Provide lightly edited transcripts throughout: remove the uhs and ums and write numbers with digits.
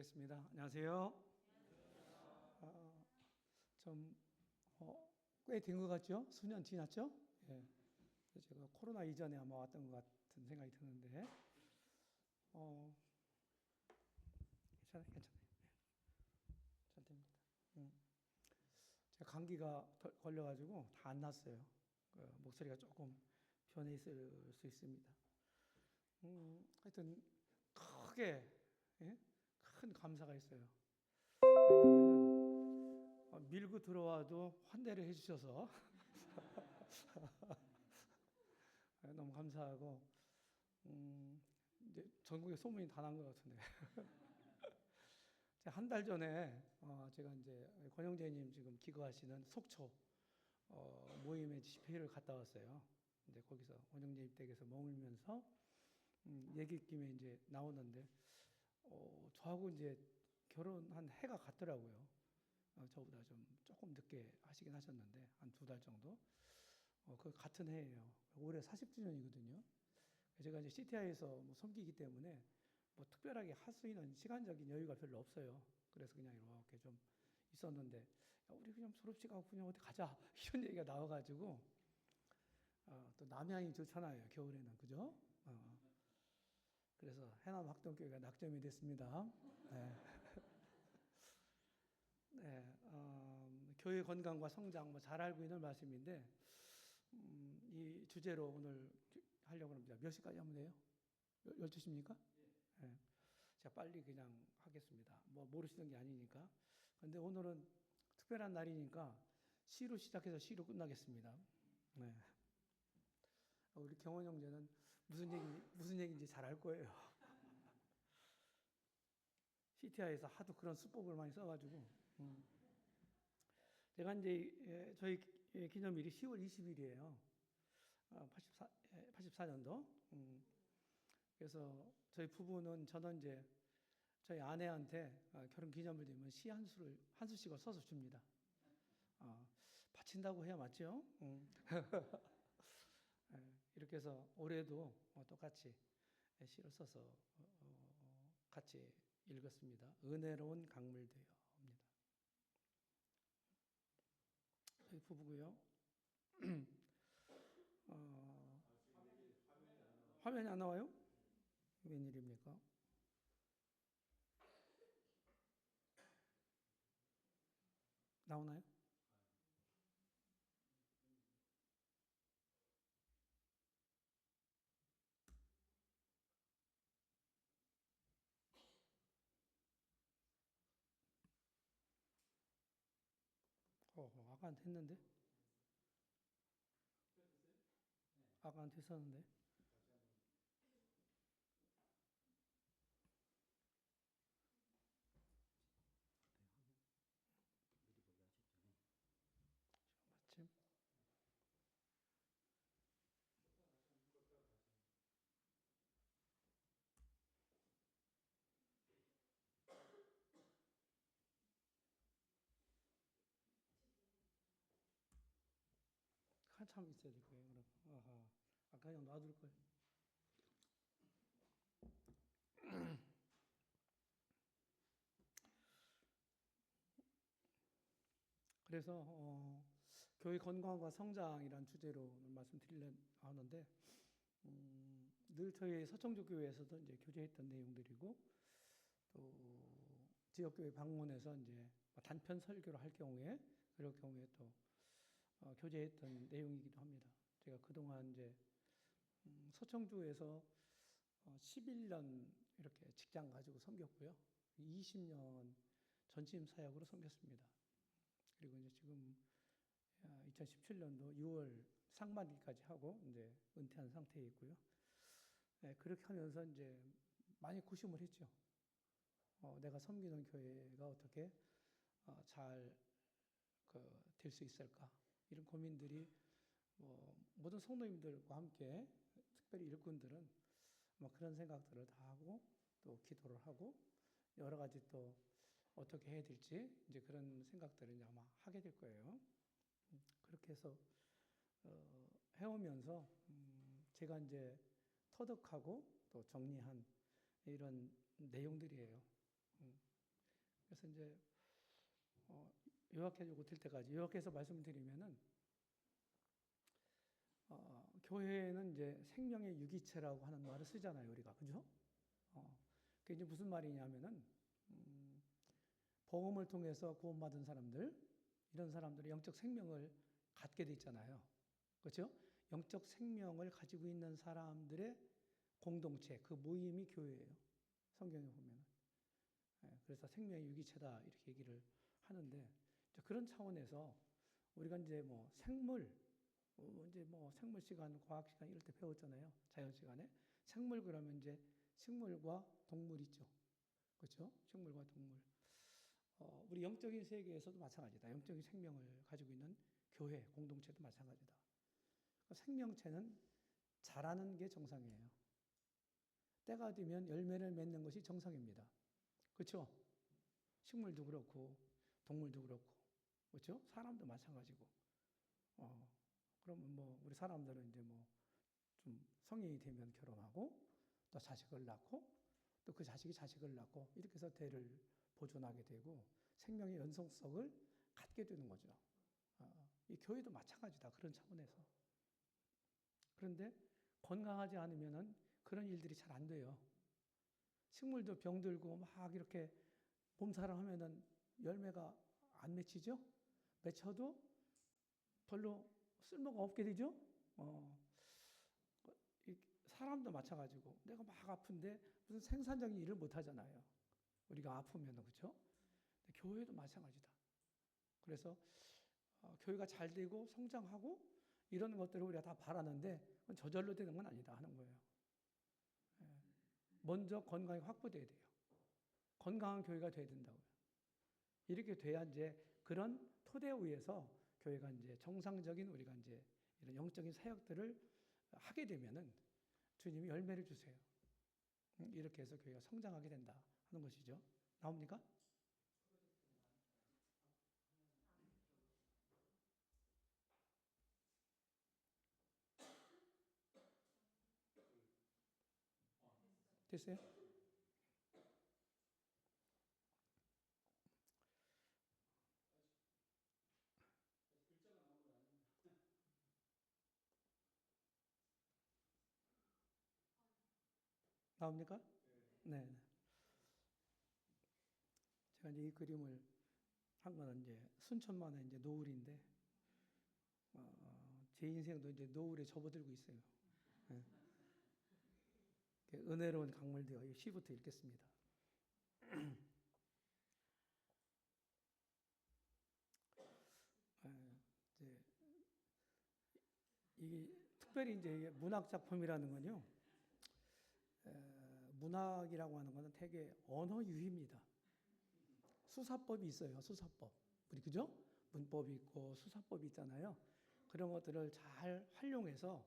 기도하겠습니다. 안녕하세요. 좀 꽤 된 것 같죠? 수년 지났죠? 예. 제가 코로나 이전에 아마 왔던 것 같은 생각이 드는데, 괜찮아요. 잘 됩니다. 음. 제가 감기가 걸려가지고 다 안 났어요. 목소리가 조금 변해 있을 수 있습니다. 하여튼 크게, 예? 큰 감사가 있어요. 왜냐하면 밀고 들어와도 환대를 해주셔서 너무 감사하고, 이제 전국에 소문이 다 난 것 같은데. 한 달 전에 제가 이제 권영재님 지금 기거하시는 속초 모임에 집회를 갔다 왔어요. 근데 거기서 권영재님 댁에서 머물면서 얘기 김에 이제 나오는데 저하고 이제 결혼한 해가 같더라고요. 저보다 좀 조금 늦게 하시긴 하셨는데 한 2달 정도. 그 같은 해예요. 올해 40주년이거든요. 제가 이제 CTI에서 뭐 섬기기 때문에 뭐 특별하게 할 수 있는 시간적인 여유가 별로 없어요. 그래서 그냥 이렇게 좀 있었는데, 야, 우리 그냥 졸업식 하고 그냥 어디 가자 이런 얘기가 나와가지고 또 남양이 좋잖아요. 겨울에는 그죠? 그래서 해남 학동교회가 낙점이 됐습니다. 네. 네, 교회 건강과 성장 뭐 잘 알고 있는 말씀인데 이 주제로 오늘 하려고 합니다. 몇 시까지 하면 돼요? 12시입니까? 네. 제가 빨리 그냥 하겠습니다. 뭐 모르시는 게 아니니까. 근데 오늘은 특별한 날이니까 시로 시작해서 시로 끝나겠습니다. 네. 우리 경원 형제는 무슨 얘기인지 잘 알 거예요. CTI에서 하도 그런 수법을 많이 써가지고. 제가 이제 저희 기념일이 10월 20일이에요. 84년도. 그래서 저희 부부는 저는 이제 저희 아내한테 결혼 기념일 되면 시 한 수씩을 써서 줍니다. 바친다고 해야 맞죠? 이렇게 해서 올해도 똑같이 시를 써서 같이 읽었습니다. 은혜로운 강물되어입니다. 저희 부부고요. 화면이 안 나와요? 웬일입니까? 나오나요? 아까한테 했는데? 아까한테 했었는데? 마침? 한참 있어야 될 거예요, 그럼. 아까 그냥 놔둘 거예요. 그래서 교회 건강과 성장이란 주제로 말씀드리려 하는데 늘 저희 서청주 교회에서도 이제 교제했던 내용들이고 또 지역교회 방문해서 이제 단편 설교를 할 경우에 그럴 경우에 또 교제했던 내용이기도 합니다. 제가 그동안 이제 서청주에서 11년 이렇게 직장 가지고 섬겼고요. 20년 전심 사역으로 섬겼습니다. 그리고 이제 지금 2017년도 6월 상반기까지 하고 이제 은퇴한 상태에 있고요. 네, 그렇게 하면서 이제 많이 고심을 했죠. 내가 섬기는 교회가 어떻게 잘 될 수 있을까? 이런 고민들이 모든 성도님들과 함께 특별히 일꾼들은 그런 생각들을 다 하고 또 기도를 하고 여러 가지 또 어떻게 해야 될지 이제 그런 생각들을 이제 아마 하게 될 거예요. 그렇게 해서 해오면서 제가 이제 터득하고 또 정리한 이런 내용들이에요. 그래서 이제 요약해주고 될 때까지 요약해서 말씀드리면은 교회는 이제 생명의 유기체라고 하는 말을 쓰잖아요, 우리가. 그죠? 그게 이제 무슨 말이냐면은, 복음을 통해서 구원받은 사람들, 이런 사람들이 영적 생명을 갖게 돼 있잖아요. 그렇죠? 영적 생명을 가지고 있는 사람들의 공동체, 그 모임이 교회예요. 성경에 보면은. 그래서 생명의 유기체다, 이렇게 얘기를 하는데, 그런 차원에서 우리가 이제 뭐 생물, 이제 뭐 생물 시간, 과학 시간 이럴 때 배웠잖아요. 자연 시간에. 생물 그러면 이제 식물과 동물 있죠. 그렇죠? 식물과 동물. 우리 영적인 세계에서도 마찬가지다. 영적인 생명을 가지고 있는 교회, 공동체도 마찬가지다. 생명체는 자라는 게 정상이에요. 때가 되면 열매를 맺는 것이 정상입니다. 그렇죠? 식물도 그렇고 동물도 그렇고 그렇죠? 사람도 마찬가지고. 그러면 뭐 우리 사람들은 이제 뭐 좀 성인이 되면 결혼하고 또 자식을 낳고 또 그 자식이 자식을 낳고 이렇게 해서 대를 보존하게 되고 생명의 연속성을 갖게 되는 거죠. 이 교회도 마찬가지다. 그런 차원에서. 그런데 건강하지 않으면은 그런 일들이 잘 안 돼요. 식물도 병들고 막 이렇게 몸살을 하면은 열매가 안 맺히죠? 맺혀도 별로 쓸모가 없게 되죠? 사람도 마찬가지고 내가 막 아픈데 무슨 생산적인 일을 못 하잖아요. 우리가 아프면은 그렇죠? 교회도 마찬가지다. 그래서 교회가 잘 되고 성장하고 이런 것들을 우리가 다 바라는데 그건 저절로 되는 건 아니다 하는 거예요. 먼저 건강이 확보돼야 돼요. 건강한 교회가 돼야 된다고요. 이렇게 돼야 이제 그런 토대 위에서 교회가 이제 정상적인 우리가 이제 이런 영적인 사역들을 하게 되면은 주님이 열매를 주세요. 이렇게 해서 교회가 성장하게 된다 하는 것이죠. 나옵니까? 됐어요? 나옵니까? 네. 제가 이제 이 그림을 한 거는 이제 순천만의 이제 노을인데, 제 인생도 이제 노을에 접어들고 있어요. 네. 은혜로운 강물되어 시부터 읽겠습니다. 이제 이게 특별히 이제 문학 작품이라는 건요. 문학이라고 하는 것은 되게 언어 유희입니다. 수사법이 있어요. 수사법. 우리 그죠? 문법이 있고 수사법이 있잖아요. 그런 것들을 잘 활용해서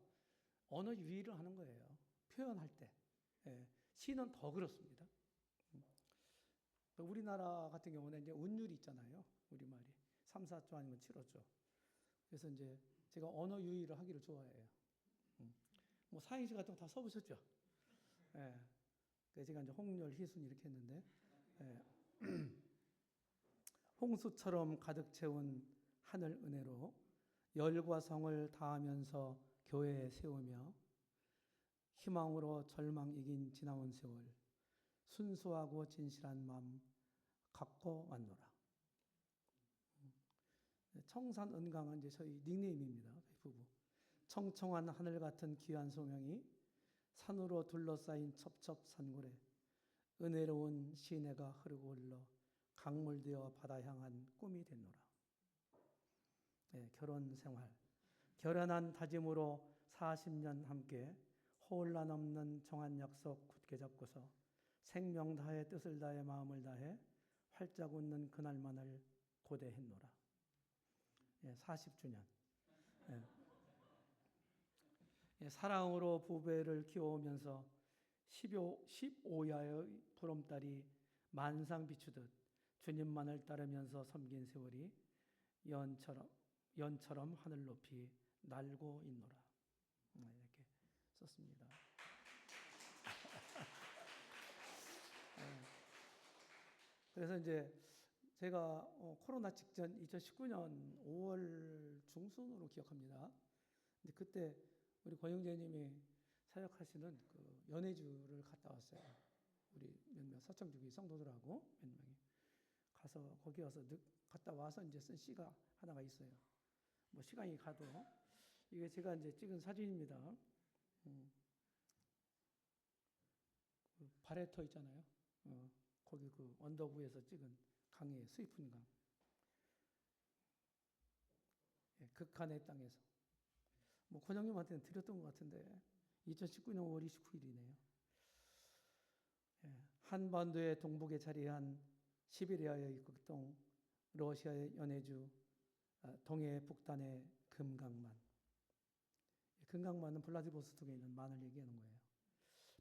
언어 유희를 하는 거예요. 표현할 때. 시는 더 그렇습니다. 우리나라 같은 경우는 이제 운율이 있잖아요. 우리말이. 3, 4조 아니면 7호조. 그래서 이제 제가 언어 유희를 하기를 좋아해요. 뭐 사행시 같은 거 다 써보셨죠? 그래서 제가 이제 홍렬, 희순 이렇게 했는데, 홍수처럼 가득 채운 하늘 은혜로 열과 성을 다하면서 교회에 세우며 희망으로 절망 이긴 지나온 세월 순수하고 진실한 마음 갖고 왔노라. 청산 은강은 이제 저희 닉네임입니다. 부부. 청청한 하늘 같은 귀한 소명이 산으로 둘러싸인 첩첩산골에 은혜로운 시내가 흐르고 흘러 강물되어 바다 향한 꿈이 됐노라. 결혼 생활. 결연한 다짐으로 40년 함께 혼란 없는 정한 약속 굳게 잡고서 생명 다해 뜻을 다해 마음을 다해 활짝 웃는 그날만을 고대했노라. 40주년. 사랑으로 부부를 키워오면서 15야의 보름달이 만상 비추듯 주님만을 따르면서 섬긴 세월이 연처럼 하늘 높이 날고 있노라. 이렇게 썼습니다. 그래서 이제 제가 코로나 직전 2019년 5월 중순으로 기억합니다. 근데 그때 우리 권영재님이 사역하시는 그 연해주를 갔다 왔어요. 우리 몇몇 서청주기 성도들하고 몇 명이 가서 거기 와서 갔다 와서 이제 쓴 시가 하나가 있어요. 뭐 시간이 가도 이게 제가 이제 찍은 사진입니다. 그 바레터 있잖아요. 거기 그 언덕 위에서 찍은 강의 스위픈 강. 예, 극한의 땅에서. 뭐 권영님한테는 드렸던 것 같은데 2019년 5월 29일이네요. 예, 한반도의 동북에 자리한 시베리아의 극동, 러시아의 연해주, 동해 북단의 금강만. 금강만은 블라디보스톡에 있는 만을 얘기하는 거예요.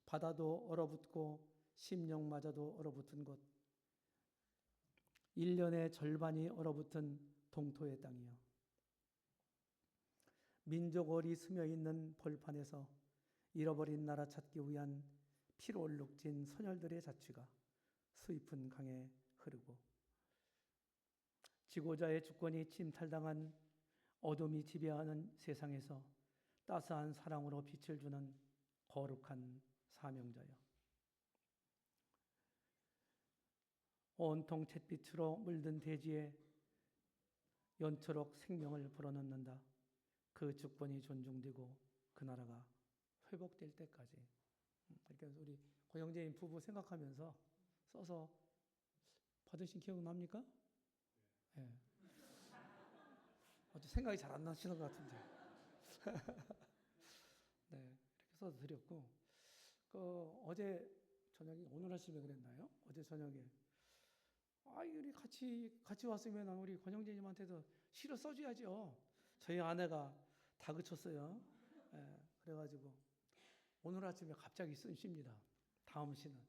바다도 얼어붙고 심령마저도 얼어붙은 곳. 1년의 절반이 얼어붙은 동토의 땅이요. 민족월이 스며있는 벌판에서 잃어버린 나라 찾기 위한 피로 얼룩진 선열들의 자취가 스위픈 강에 흐르고 지고자의 주권이 침탈당한 어둠이 지배하는 세상에서 따스한 사랑으로 빛을 주는 거룩한 사명자여. 온통 잿빛으로 물든 대지에 연초록 생명을 불어넣는다. 그 주권이 존중되고 그 나라가 회복될 때까지. 그러니까 우리 고영재인 부부 생각하면서 써서 받으신 기억 납니까? 네. 아주 생각이 잘 안 나시는 것 같은데. 네, 이렇게 써서 드렸고, 어제 저녁에 오늘 아침에 그랬나요? 어제 저녁에 우리 같이 왔으면 우리 권영재님한테도 시를 써줘야죠. 저희 아내가 다그쳤어요. 예, 그래가지고 오늘 아침에 갑자기 쓴 시입니다. 다음 시는.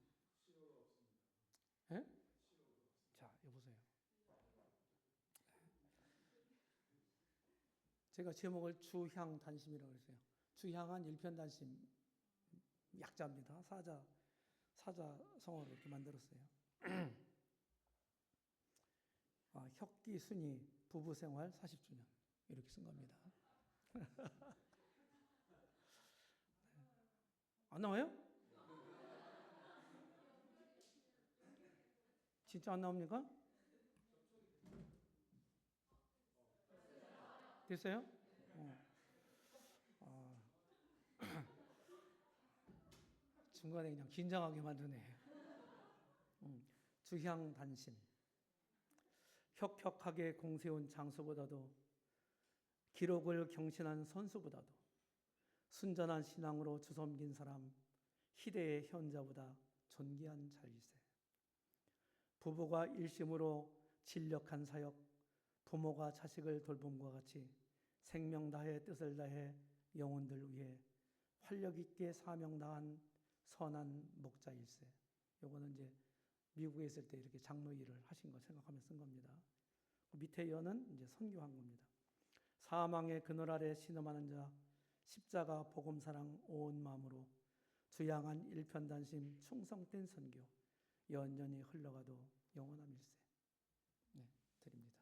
예? 자, 여보세요. 제가 제목을 주향단심이라고 했어요. 주향한 일편단심 약자입니다. 사자성어로 이렇게 만들었어요. 혁기 순이 부부생활 40주년 이렇게 쓴 겁니다. 안 나와요? 진짜 안 나옵니까? 됐어요? 중간에 그냥 긴장하게 만드네. 주향단심. 혁혁하게 공세운 장소보다도 기록을 경신한 선수보다도 순전한 신앙으로 주섬긴 사람, 희대의 현자보다 존귀한 자일세. 부부가 일심으로 진력한 사역, 부모가 자식을 돌봄과 같이 생명 다해 뜻을 다해 영혼들 위해 활력 있게 사명 다한 선한 목자일세. 요거는 이제 미국에 있을 때 이렇게 장로 일을 하신 거 생각하면 쓴 겁니다. 그 밑에 여는 이제 선교한 겁니다. 사망의 그늘 아래 신음하는 자, 십자가 복음 사랑 온 마음으로 주양한 일편단심 충성된 선교, 연연히 흘러가도 영원함일세. 네, 드립니다.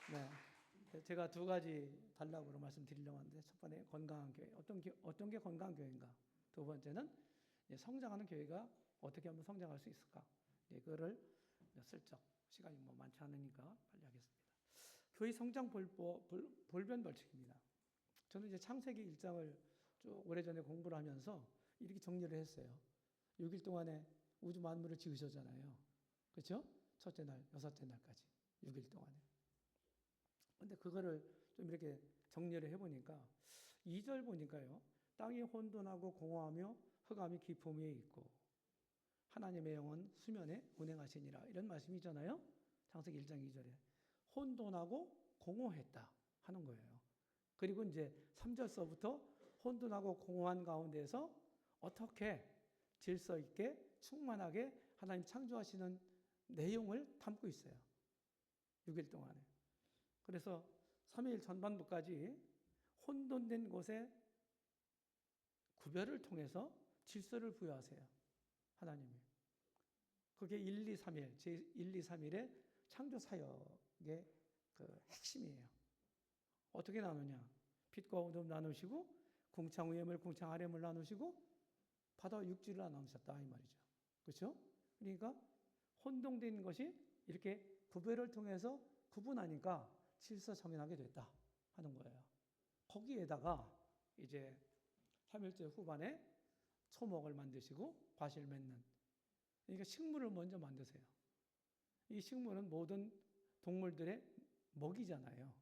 네. 네. 제가 두 가지 달라고 말씀드리려고 하는데, 첫 번째 건강한 교회. 어떤 게 건강한 교회인가? 두 번째는 성장하는 교회가 어떻게 하면 성장할 수 있을까? 그거를 슬쩍 시간이 뭐 많지 않으니까 빨리 하겠습니다. 교회 성장 볼변 벌칙입니다. 저는 이제 창세기 1장을 쭉 오래전에 공부를 하면서 이렇게 정리를 했어요. 6일 동안에 우주 만물을 지으셨잖아요. 그렇죠? 첫째 날, 여섯째 날까지 6일 동안에. 근데 그거를 좀 이렇게 정리를 해보니까 2절 보니까요. 땅이 혼돈하고 공허하며 흑암이 깊음 위에 있고 하나님의 영은 수면에 운행하시니라. 이런 말씀이잖아요. 창세기 1장 2절에. 혼돈하고 공허했다 하는 거예요. 그리고 이제 3절서부터 혼돈하고 공허한 가운데서 어떻게 질서 있게 충만하게 하나님 창조하시는 내용을 담고 있어요. 6일 동안에. 그래서 3일 전반부까지 혼돈된 곳에 구별을 통해서 질서를 부여하세요. 하나님이. 그게 1, 2, 3일, 제 1, 2, 3일의 창조 사역의 그 핵심이에요. 어떻게 나누냐? 빛과 어둠 나누시고 궁창 위의 물, 궁창 아래 물 나누시고 바다와 육지를 나누셨다 이 말이죠. 그렇죠? 그러니까 혼동된 것이 이렇게 구별을 통해서 구분하니까 질서정연하게 됐다 하는 거예요. 거기에다가 이제 3일째 후반에 초목을 만드시고 과실 맺는, 그러니까 식물을 먼저 만드세요. 이 식물은 모든 동물들의 먹이잖아요.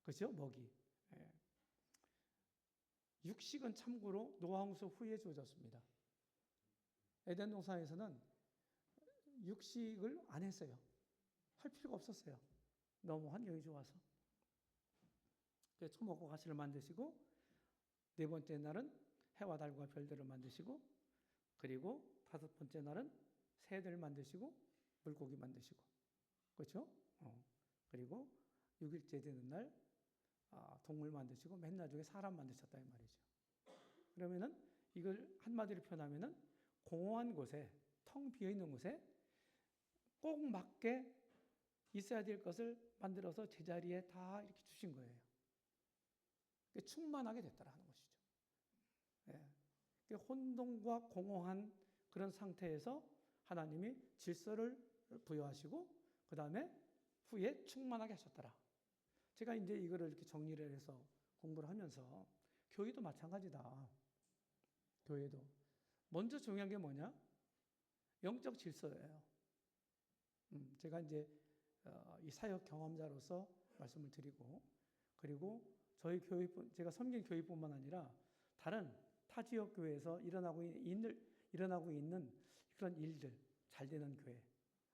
그렇죠? 먹이. 예. 육식은 참고로 노아홍수 후에 주어졌습니다. 에덴 동산에서는 육식을 안 했어요. 할 필요가 없었어요. 너무 환경이 좋아서. 초목과 과실을 만드시고 네 번째 날은 해와 달과 별들을 만드시고 그리고 다섯 번째 날은 새들 만드시고 물고기 만드시고 그렇죠? 그리고 6일째 되는 날 동물 만드시고 맨 나중에 사람 만드셨다 이 말이죠. 그러면은 이걸 한마디로 표현하면은 공허한 곳에 텅 비어 있는 곳에 꼭 맞게 있어야 될 것을 만들어서 제자리에 다 이렇게 주신 거예요. 충만하게 됐다라는 것이죠. 예. 혼돈과 공허한 그런 상태에서 하나님이 질서를 부여하시고 그 다음에 후에 충만하게 하셨더라. 제가 이제 이거를 이렇게 정리를 해서 공부를 하면서 교회도 마찬가지다. 교회도 먼저 중요한 게 뭐냐? 영적 질서예요. 제가 이제 이 사역 경험자로서 말씀을 드리고 그리고 저희 교회 제가 섬긴 교회뿐만 아니라 다른 타 지역 교회에서 일어나고 있는 그런 일들, 잘 되는 교회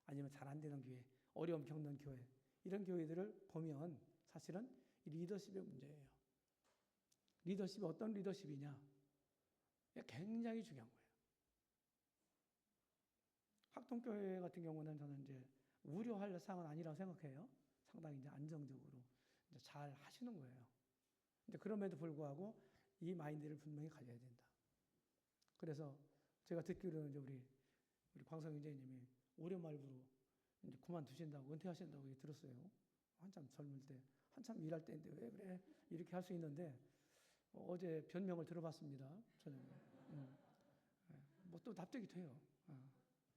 아니면 잘 안 되는 교회, 어려움 겪는 교회 이런 교회들을 보면 사실은 이 리더십의 문제예요. 리더십이 어떤 리더십이냐? 굉장히 중요한 거예요. 학동교회 같은 경우는 저는 이제 우려할 사항은 아니라고 생각해요. 상당히 이제 안정적으로 이제 잘 하시는 거예요. 근데 그럼에도 불구하고 이 마인드를 분명히 가져야 된다. 그래서 제가 듣기로는 이제 우리 광성 인재님이 올해 말부로 이제 그만두신다고 은퇴하신다고 들었어요. 한참 젊을 때, 한참 일할 때인데 왜 그래 이렇게 할 수 있는데 어제 변명을 들어봤습니다. 저는 뭐 또 납득이 돼요.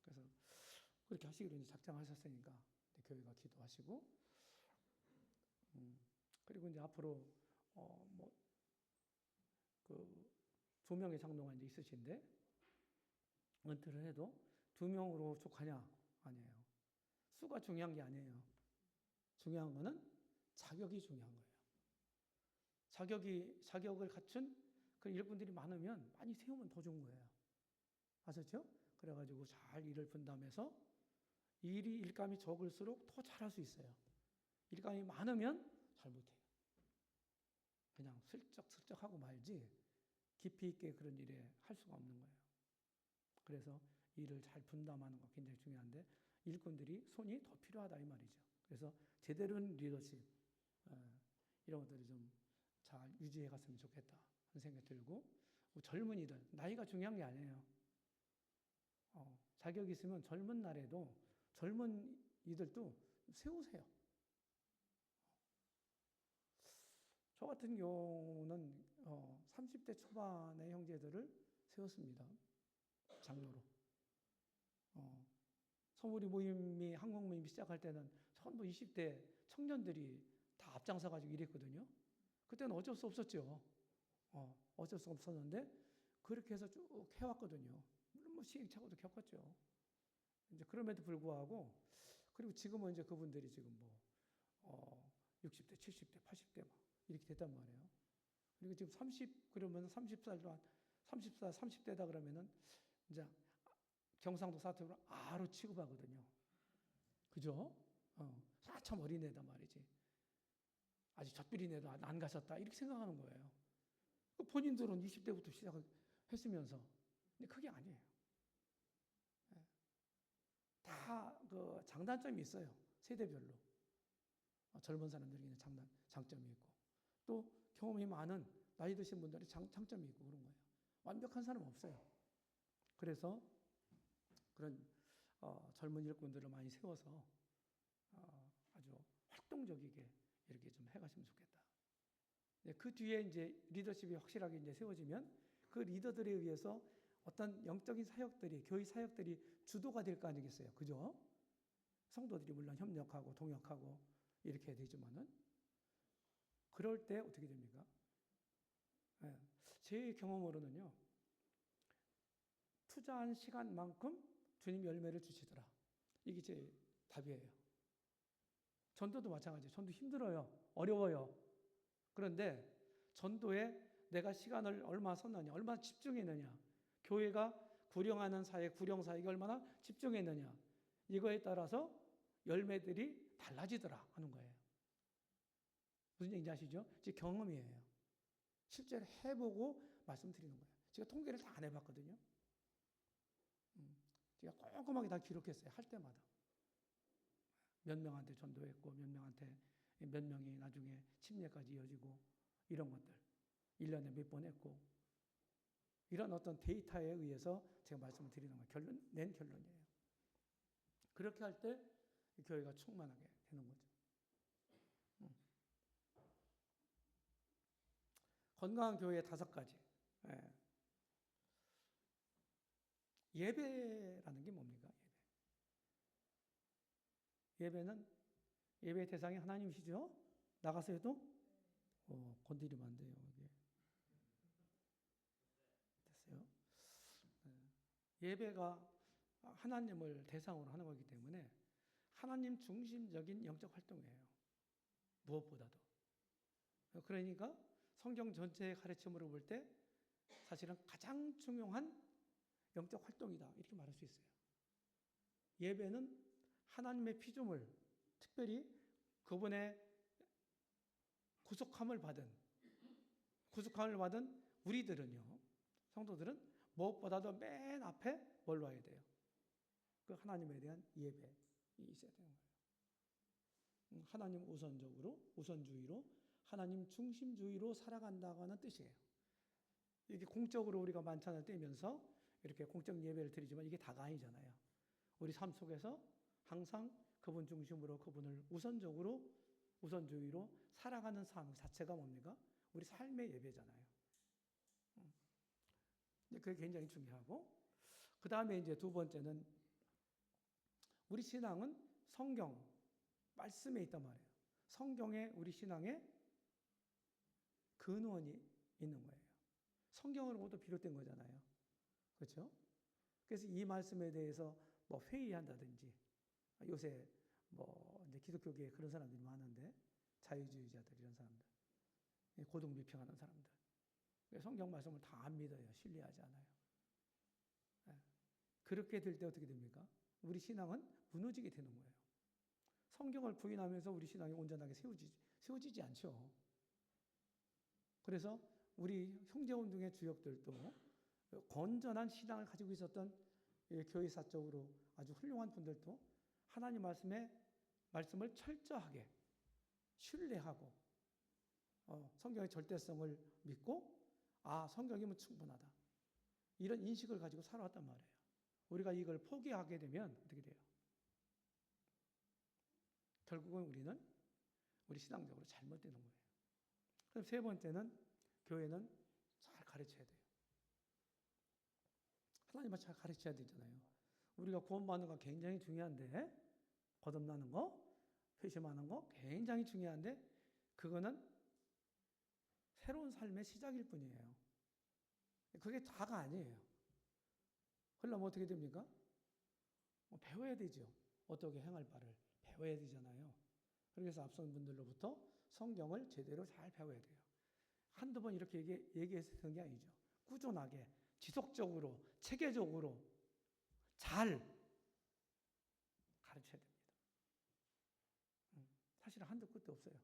그래서 그렇게 하시기로 이제 작정하셨으니까 교회가 기도하시고 그리고 이제 앞으로 뭐 그 2명의 장로가 이제 있으신데 은퇴를 해도 2명으로 족하냐? 아니에요. 수가 중요한 게 아니에요. 중요한 거는 자격이 중요한 거예요. 자격을 갖춘 그 일꾼들이 많으면 많이 세우면 더 좋은 거예요. 아셨죠? 그래가지고 잘 일을 분담해서 일감이 적을수록 더 잘할 수 있어요. 일감이 많으면 잘 못해요. 그냥 슬쩍슬쩍 하고 말지 깊이 있게 그런 일에 할 수가 없는 거예요. 그래서 일을 잘 분담하는 거 굉장히 중요한데 일꾼들이 손이 더 필요하다 이 말이죠. 그래서 제대로 된 리더십 이런 것들을 좀 잘 유지해 갔으면 좋겠다 하는 생각이 들고 젊은이들 나이가 중요한 게 아니에요. 자격이 있으면 젊은 날에도 젊은이들도 세우세요. 저 같은 경우는 30대 초반의 형제들을 세웠습니다. 장로로. 서울이 모임이 한국 모임이 시작할 때는 전부 20대 청년들이 다 앞장서 가지고 일했거든요. 그때는 어쩔 수 없었죠. 어쩔 수 없었는데 그렇게 해서 쭉 해왔거든요. 물론 뭐 시행착오도 겪었죠. 이제 그럼에도 불구하고 그리고 지금은 이제 그분들이 지금 뭐 60대, 70대, 80대 막 이렇게 됐단 말이에요. 그리고 지금 30 30살도 34, 30대다 그러면은 이제 경상도 사투리로 아로 취급하거든요. 그죠? 참 어린애다 말이지. 아직 젖비린애도 안 가셨다 이렇게 생각하는 거예요. 본인들은 20대부터 시작을 했으면서 근데 그게 아니에요. 다 그 장단점이 있어요. 세대별로. 젊은 사람들에게는 장점이 있고 또 경험이 많은 나이 드신 분들이 장점이 있고 그런 거예요. 완벽한 사람은 없어요. 그래서 그런 젊은 일꾼들을 많이 세워서 아주 활동적이게 이렇게 좀 해가시면 좋겠다. 그 뒤에 이제 리더십이 확실하게 이제 세워지면 그 리더들에 의해서 어떤 영적인 사역들이, 교회 사역들이 주도가 될 거 아니겠어요? 그죠? 성도들이 물론 협력하고 동역하고 이렇게 되지만은 그럴 때 어떻게 됩니까? 제 경험으로는요, 투자한 시간만큼 주님 열매를 주시더라. 이게 제 답이에요. 전도도 마찬가지예요. 전도 힘들어요. 어려워요. 그런데 전도에 내가 시간을 얼마나 썼느냐, 얼마나 집중했느냐, 교회가 구령하는 사역, 구령사역에 얼마나 집중했느냐, 이거에 따라서 열매들이 달라지더라 하는 거예요. 무슨 얘기인지 아시죠? 제 경험이에요. 실제로 해보고 말씀드리는 거예요. 제가 통계를 다 안 해봤거든요. 제가 꼼꼼하게 다 기록했어요. 할 때마다. 몇 명한테 전도했고, 몇 명한테, 몇 명이 나중에 침례까지 이어지고, 이런 것들. 1년에 몇 번 했고, 이런 어떤 데이터에 의해서 제가 말씀을 드리는 거예요. 낸 결론이에요. 그렇게 할 때 교회가 충만하게 되는 거죠. 건강한 교회의 5가지. 예배라는 게 뭡니까? 예배는 예배의 대상이 하나님이시죠? 나가서 해도 건드리면 안 돼요. 이게. 됐어요? 예배가 하나님을 대상으로 하는 거기 때문에 하나님 중심적인 영적 활동이에요. 무엇보다도. 그러니까 성경 전체의 가르침으로 볼 때 사실은 가장 중요한 영적 활동이다. 이렇게 말할 수 있어요. 예배는 하나님의 피조물, 특별히 그분의 구속함을 받은 우리들은요, 성도들은 무엇보다도 맨 앞에 뭘 놔야 돼요? 그 하나님에 대한 예배이 있어야 되는 거예요. 하나님 우선주의로, 하나님 중심주의로 살아간다고 하는 뜻이에요. 이게 공적으로 우리가 만찬을 떼면서 이렇게 공적 예배를 드리지만 이게 다가 아니잖아요. 우리 삶 속에서 항상 그분 중심으로, 그분을 우선주의로 살아가는 삶 자체가 뭡니까? 우리 삶의 예배잖아요. 그게 굉장히 중요하고, 그 다음에 이제 2번째는 우리 신앙은 성경, 말씀에 있단 말이에요. 성경에 우리 신앙의 근원이 있는 거예요. 성경으로부터 비롯된 거잖아요. 그렇죠? 그래서 이 말씀에 대해서 뭐 회의한다든지, 요새 뭐 이제 기독교계에 그런 사람들이 많은데, 자유주의자들 이런 사람들, 고등 비평하는 사람들, 성경 말씀을 다 안 믿어요. 신뢰하지 않아요. 그렇게 될 때 어떻게 됩니까? 우리 신앙은 무너지게 되는 거예요. 성경을 부인하면서 우리 신앙이 온전하게 세워지지 않죠. 그래서 우리 형제운동의 주역들도 건전한 신앙을 가지고 있었던 교회사적으로 아주 훌륭한 분들도 하나님 말씀을 철저하게 신뢰하고 성경의 절대성을 믿고 성경이면 충분하다. 이런 인식을 가지고 살아왔단 말이에요. 우리가 이걸 포기하게 되면 어떻게 돼요? 결국은 우리 신앙적으로 잘못되는 거예요. 그럼 3번째는 교회는 잘 가르쳐야 돼요. 하나님을 잘 가르쳐야 되잖아요. 우리가 구원받는 거 굉장히 중요한데, 거듭나는 거, 회심하는 거 굉장히 중요한데, 그거는 새로운 삶의 시작일 뿐이에요. 그게 다가 아니에요. 그러려면 어떻게 됩니까? 배워야 되죠. 어떻게 행할 바를 배워야 되잖아요. 그래서 앞선 분들로부터 성경을 제대로 잘 배워야 돼요. 한두 번 이렇게 얘기해서 되는 게 아니죠. 꾸준하게, 지속적으로, 체계적으로 잘 가르쳐야 됩니다. 사실 한도 끝도 없어요.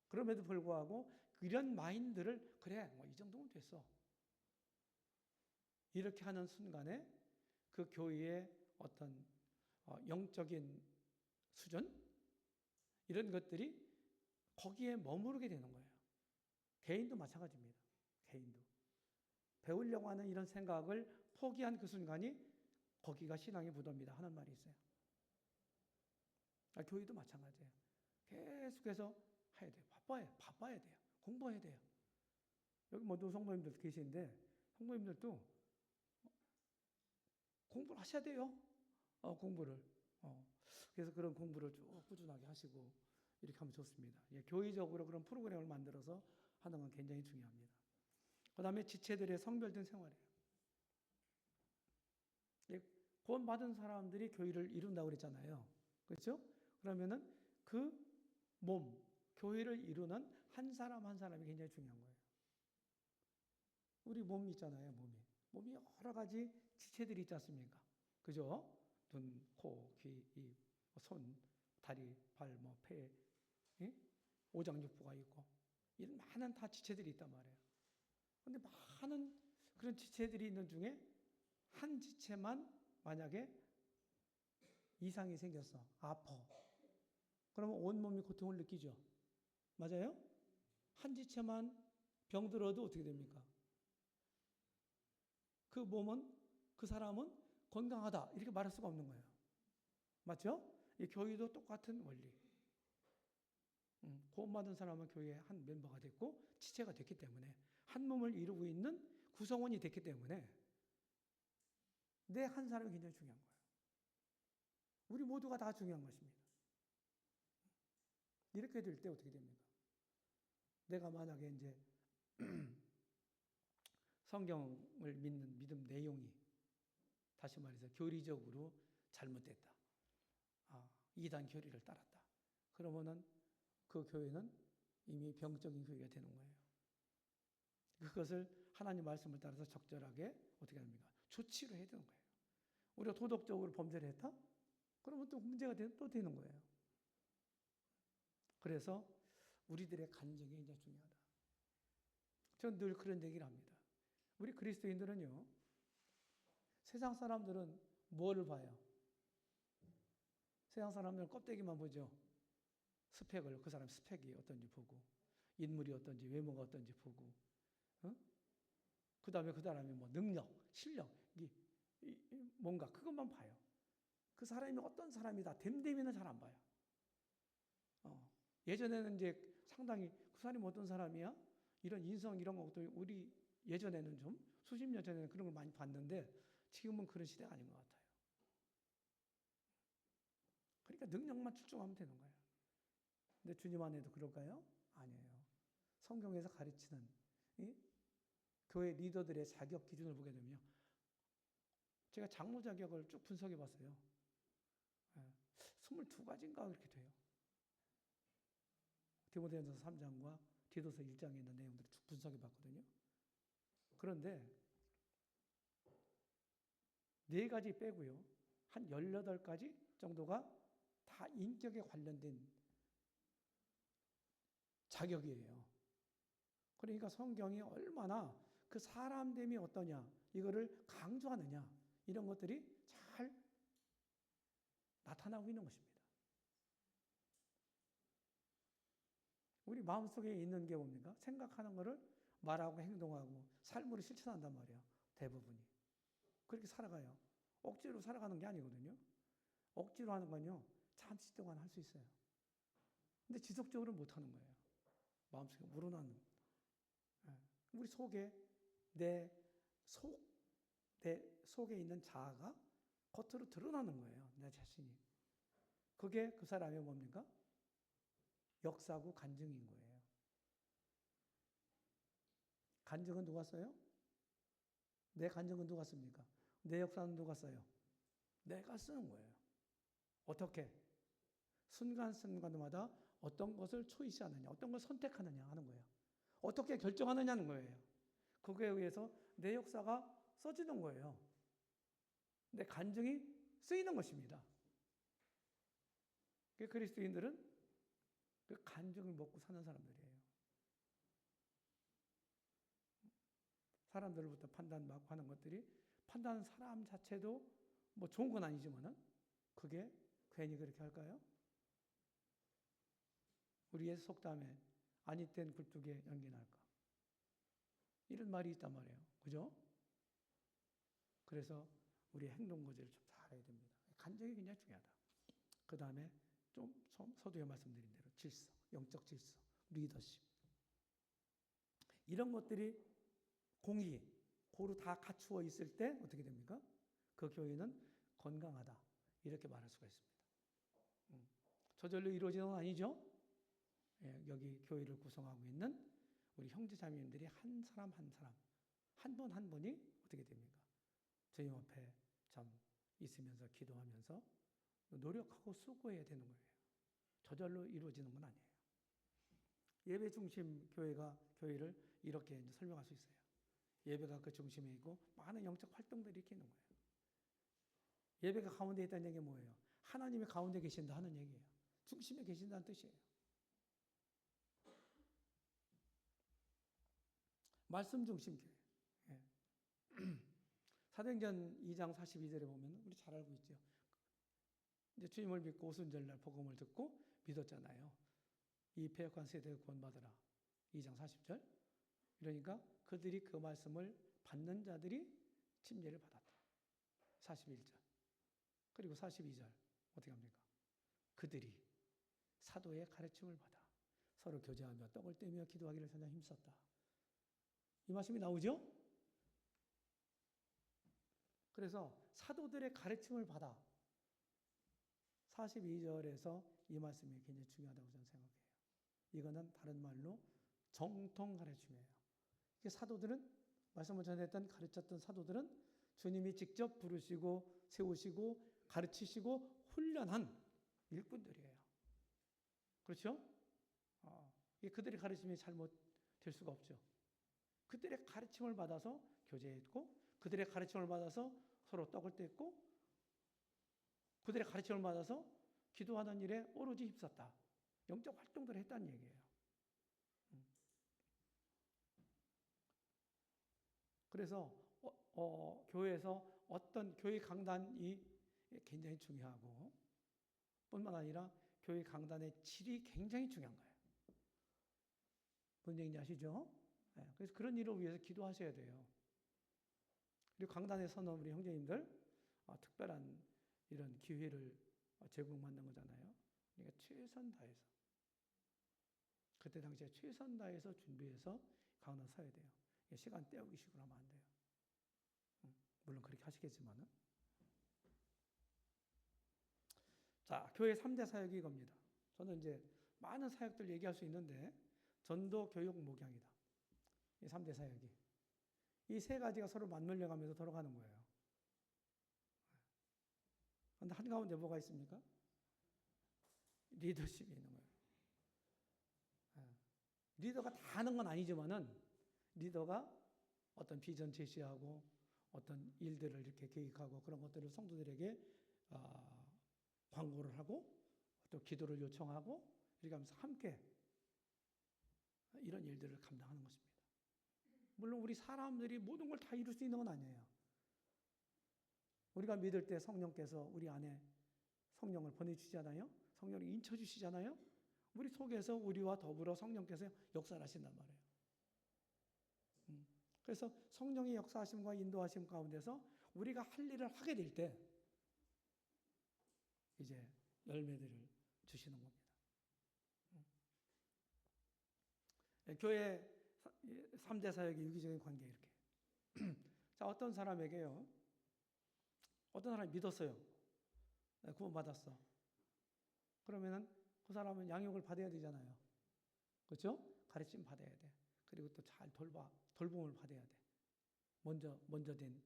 그럼에도 불구하고 이런 마인드를 그래, 이 정도면 됐어. 이렇게 하는 순간에 그 교회의 어떤 영적인 수준, 이런 것들이 거기에 머무르게 되는 거예요. 개인도 마찬가지입니다. 개인도. 배우려고 하는 이런 생각을 포기한 그 순간이 거기가 신앙의 무덤이다 하는 말이 있어요. 교회도 마찬가지예요. 계속해서 해야 돼요. 바빠야 돼요. 공부해야 돼요. 여기 모두 성도님들 계시는데 성도님들도 공부를 하셔야 돼요. 공부를. 그래서 그런 공부를 쭉 꾸준하게 하시고 이렇게 하면 좋습니다. 예, 교회적으로 그런 프로그램을 만들어서 하는 건 굉장히 중요합니다. 그 다음에 지체들의 성별된 생활이에요. 예, 구원받은 사람들이 교회를 이룬다고 그랬잖아요. 그렇죠? 그러면은 그 몸, 교회를 이루는 한 사람 한 사람이 굉장히 중요한 거예요. 우리 몸이 있잖아요, 몸이. 몸이 여러 가지 지체들이 있지 않습니까? 그죠? 눈, 코, 귀, 입, 손, 다리, 발, 폐, 예? 오장육부가 있고 이런 많은 다 지체들이 있단 말이에요. 그런데 많은 그런 지체들이 있는 중에 한 지체만 만약에 이상이 생겼어. 아파. 그러면 온몸이 고통을 느끼죠. 맞아요? 한 지체만 병들어도 어떻게 됩니까? 그 몸은, 그 사람은 건강하다. 이렇게 말할 수가 없는 거예요. 맞죠? 이 교회도 똑같은 원리. 구원받은 사람은 교회의 한 멤버가 됐고, 지체가 됐기 때문에, 한 몸을 이루고 있는 구성원이 됐기 때문에, 내 한 사람이 굉장히 중요한 거예요. 우리 모두가 다 중요한 것입니다. 이렇게 될 때 어떻게 됩니까? 내가 만약에 이제 성경을 믿는 믿음 내용이 다시 말해서 교리적으로 잘못됐다. 이단 교리를 따랐다. 그러면은 그 교회는 이미 병적인 교회가 되는 거예요. 그것을 하나님 말씀을 따라서 적절하게 어떻게 합니까? 조치를 해야 되는 거예요. 우리가 도덕적으로 범죄를 했다? 그러면 또 문제가 또 되는 거예요. 그래서 우리들의 간증이 굉장히 중요하다. 저는 늘 그런 얘기를 합니다. 우리 그리스도인들은요, 세상 사람들은 뭐를 봐요? 세상 사람들은 껍데기만 보죠. 스펙을, 그 사람 스펙이 어떤지 보고, 인물이 어떤지, 외모가 어떤지 보고, 그 다음에 그 사람의 뭐 능력, 실력, 뭔가 그것만 봐요. 그 사람이 어떤 사람이다, 됨됨이는 잘 안 봐요. 예전에는 이제 상당히 그 사람이 어떤 사람이야? 이런 인성, 이런 것도 우리 예전에는 좀 수십 년 전에는 그런 걸 많이 봤는데 지금은 그런 시대가 아닌 것 같아요. 그러니까 능력만 출중하면 되는 거예요. 근데 주님 안에도 그럴까요? 아니에요. 성경에서 가르치는 교회 리더들의 자격 기준을 보게 되면 제가 장로 자격을 쭉 분석해 봤어요. 22가지인가 그렇게 돼요. 디모데전서 3장과 디도서 1장에 있는 내용들을 쭉 분석해 봤거든요. 그런데 4가지 빼고요. 한 18가지 정도가 다 인격에 관련된 자격이에요. 그러니까 성경이 얼마나 그 사람됨이 어떠냐, 이거를 강조하느냐, 이런 것들이 잘 나타나고 있는 것입니다. 우리 마음속에 있는 게 뭡니까? 생각하는 거를 말하고 행동하고 삶으로 실천한단 말이에요. 대부분이. 그렇게 살아가요. 억지로 살아가는 게 아니거든요. 억지로 하는 건요, 잠시 동안 할 수 있어요. 근데 지속적으로 못 하는 거예요. 마음속에 우러나는. 우리 속에 내 속에 있는 자아가 겉으로 드러나는 거예요. 내 자신이. 그게 그 사람의 뭡니까? 역사고 간증인 거예요. 간증은 누가 써요? 내 간증은 누가 씁니까? 내 역사는 누가 써요? 내가 쓰는 거예요. 어떻게? 순간순간마다 어떤 것을 초이시하느냐, 어떤 걸 선택하느냐 하는 거예요. 어떻게 결정하느냐는 거예요. 그거에 의해서 내 역사가 써지는 거예요. 내 간증이 쓰이는 것입니다. 그리스도인들은 그 간증을 먹고 사는 사람들이에요. 사람들로부터 판단받고 하는 것들이 판단하는 사람 자체도 뭐 좋은 건 아니지만은 그게 괜히 그렇게 할까요? 우리의 속담에 아니 땐 굴뚝에 연기 날까? 이런 말이 있단 말이에요. 그죠? 그래서 우리의 행동 거지를 좀 잘해야 됩니다. 간증이 굉장히 중요하다. 그 다음에 좀 서두에 말씀드린 대로 질서, 영적 질서, 리더십 이런 것들이 공의, 고루 다 갖추어 있을 때 어떻게 됩니까? 그 교회는 건강하다 이렇게 말할 수가 있습니다. 저절로 이루어지는 건 아니죠. 예, 여기 교회를 구성하고 있는 우리 형제자매님들이 한 사람 한 사람, 한 분 한 분이 어떻게 됩니까? 주님 앞에 참 있으면서 기도하면서 노력하고 수고해야 되는 거예요. 저절로 이루어지는 건 아니에요. 예배 중심 교회를 이렇게 이제 설명할 수 있어요. 예배가 그 중심에 있고 많은 영적 활동들이 이렇게 있는 거예요. 예배가 가운데 있다는 얘기가 뭐예요? 하나님이 가운데 계신다 하는 얘기예요. 중심에 계신다는 뜻이에요. 말씀 중심 교회. 예. 사도행전 2장 42절에 보면 우리 잘 알고 있죠. 이제 주님을 믿고 오순절날 복음을 듣고 믿었잖아요. 이 패역한 세대에 구원받으라. 2장 40절. 그러니까 그들이 그 말씀을 받는 자들이 침례를 받았다. 41절. 그리고 42절. 어떻게 합니까? 그들이 사도의 가르침을 받아 서로 교제하며 떡을 떼며 기도하기를 전혀 힘썼다. 이 말씀이 나오죠? 그래서 사도들의 가르침을 받아 42절에서 이 말씀이 굉장히 중요하다고 저는 생각해요. 이거는 다른 말로 정통 가르침이에요. 사도들은 말씀을 전했던 가르쳤던 사도들은 주님이 직접 부르시고 세우시고 가르치시고 훈련한 일꾼들이에요. 그렇죠? 그들의 가르침이 잘못될 수가 없죠. 그들의 가르침을 받아서 교제했고 그들의 가르침을 받아서 서로 떡을 뗐고 그들의 가르침을 받아서 기도하는 일에 오로지 힘썼다. 영적 활동들을 했다는 얘기예요. 그래서 교회에서 어떤 교회 강단이 굉장히 중요하고 뿐만 아니라 교회 강단의 질이 굉장히 중요한 거예요. 뭔 얘기인지 아시죠? 네, 그래서 그런 일을 위해서 기도하셔야 돼요. 그리고 강단에서는 우리 형제님들 특별한 이런 기회를 제공받는 거잖아요. 그러니까 최선 다해서 그때 당시에 최선 다해서 준비해서 강단 서야 돼요. 시간 때우기 식으로 하면 안 돼요. 물론 그렇게 하시겠지만은. 자, 교회 3대 사역이 이겁니다. 저는 이제 많은 사역들 얘기할 수 있는데 전도, 교육, 목양이다. 이 3대 사역이. 이 세 가지가 서로 맞물려 가면서 돌아가는 거예요. 그런데 한가운데 뭐가 있습니까? 리더십이 있는 거예요. 리더가 다 하는 건 아니지만은 리더가 어떤 비전 제시하고 어떤 일들을 이렇게 계획하고 그런 것들을 성도들에게 광고를 하고 또 기도를 요청하고 이렇게 하면서 함께 이런 일들을 감당하는 것입니다. 물론 우리 사람들이 모든 걸 다 이룰 수 있는 건 아니에요. 우리가 믿을 때 성령께서 우리 안에 성령을 보내주시잖아요. 성령을 인쳐주시잖아요. 우리 속에서 우리와 더불어 성령께서 역사를 하신단 말이에요. 그래서 성령의 역사하심과 인도하심 가운데서 우리가 할 일을 하게 될 때 이제 열매들을 주시는 겁니다. 교회 3대 사역의 유기적인 관계 이렇게. 자, 어떤 사람에게요. 어떤 사람이 믿었어요. 구원받았어. 그러면은 그 사람은 양육을 받아야 되잖아요. 그렇죠? 가르침 받아야 돼. 그리고 또 잘 돌봄을 받아야 돼. 먼저 된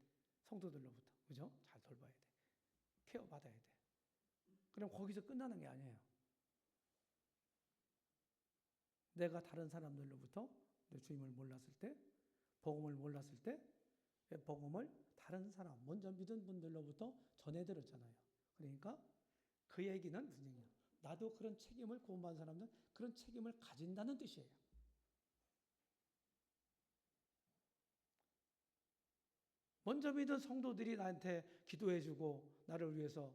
성도들로부터. 그죠? 잘 돌봐야 돼. 케어 받아야 돼. 그럼 거기서 끝나는 게 아니에요. 내가 다른 사람들로부터 주님을 몰랐을 때, 복음을 몰랐을 때, 복음을 다른 사람, 먼저 믿은 분들로부터 전해 들었잖아요. 그러니까 그 얘기는 무슨 얘기냐? 나도 그런 책임을 구원받은 사람들 그런 책임을 가진다는 뜻이에요. 먼저 믿은 성도들이 나한테 기도해주고 나를 위해서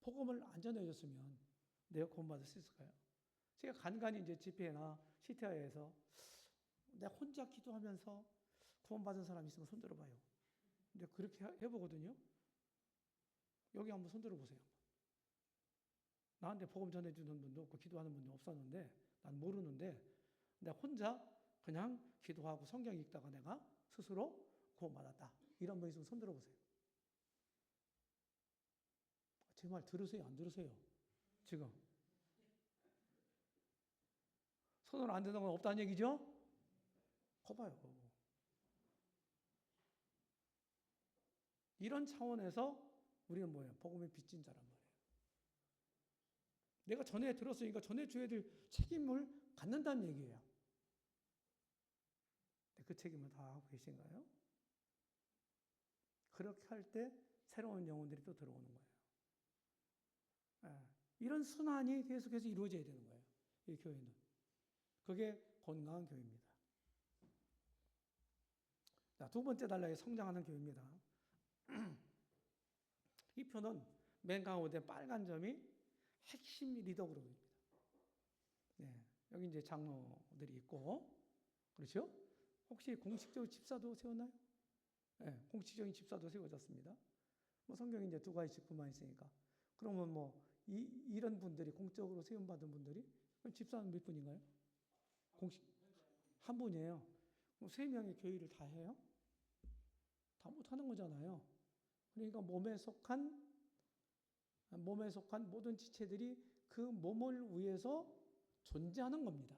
복음을 안 전해줬으면 내가 구원받을 수 있을까요? 제가 간간히 이제 집회나 시태화에서 내가 혼자 기도하면서 구원받은 사람 있으면 손 들어봐요. 근데 그렇게 해보거든요. 여기 한번 손 들어보세요. 나한테 복음 전해주는 분도 없고 기도하는 분도 없었는데 난 모르는데 내가 혼자 그냥 기도하고 성경 읽다가 내가 스스로 구원받았다. 이런 분 있으면 손 들어보세요. 제 말 들으세요? 안 들으세요? 지금 손으로 안 되는 건 없다는 얘기죠? 거봐요. 이런 차원에서 우리는 뭐예요? 복음의 빚진 자란 말이에요. 내가 전에 들었으니까 전해줘야 될 책임을 갖는다는 얘기예요. 그 책임을 다 하고 계신가요? 그렇게 할 때 새로운 영혼들이 또 들어오는 거예요. 이런 순환이 계속해서 이루어져야 되는 거예요. 이 교회는. 그게 건강한 교회입니다. 자, 두 번째 단락에 성장하는 교회입니다. 이 표는 맨 가운데 빨간 점이 핵심 리더 그룹입니다. 네, 여기 이제 장로들이 있고, 그렇죠? 혹시 공식적으로 집사도 세웠나요? 네, 공식적인 집사도 세워졌습니다. 뭐 성경에 이제 두 가지 직분만 있으니까. 그러면 뭐 이런 분들이 공적으로 세움 받은 분들이 그럼 집사는 몇 분인가요? 공식 한 분이에요. 그럼 세 명의 교회를 다 해요? 다 못하는 거잖아요. 그러니까 몸에 속한 모든 지체들이 그 몸을 위해서 존재하는 겁니다.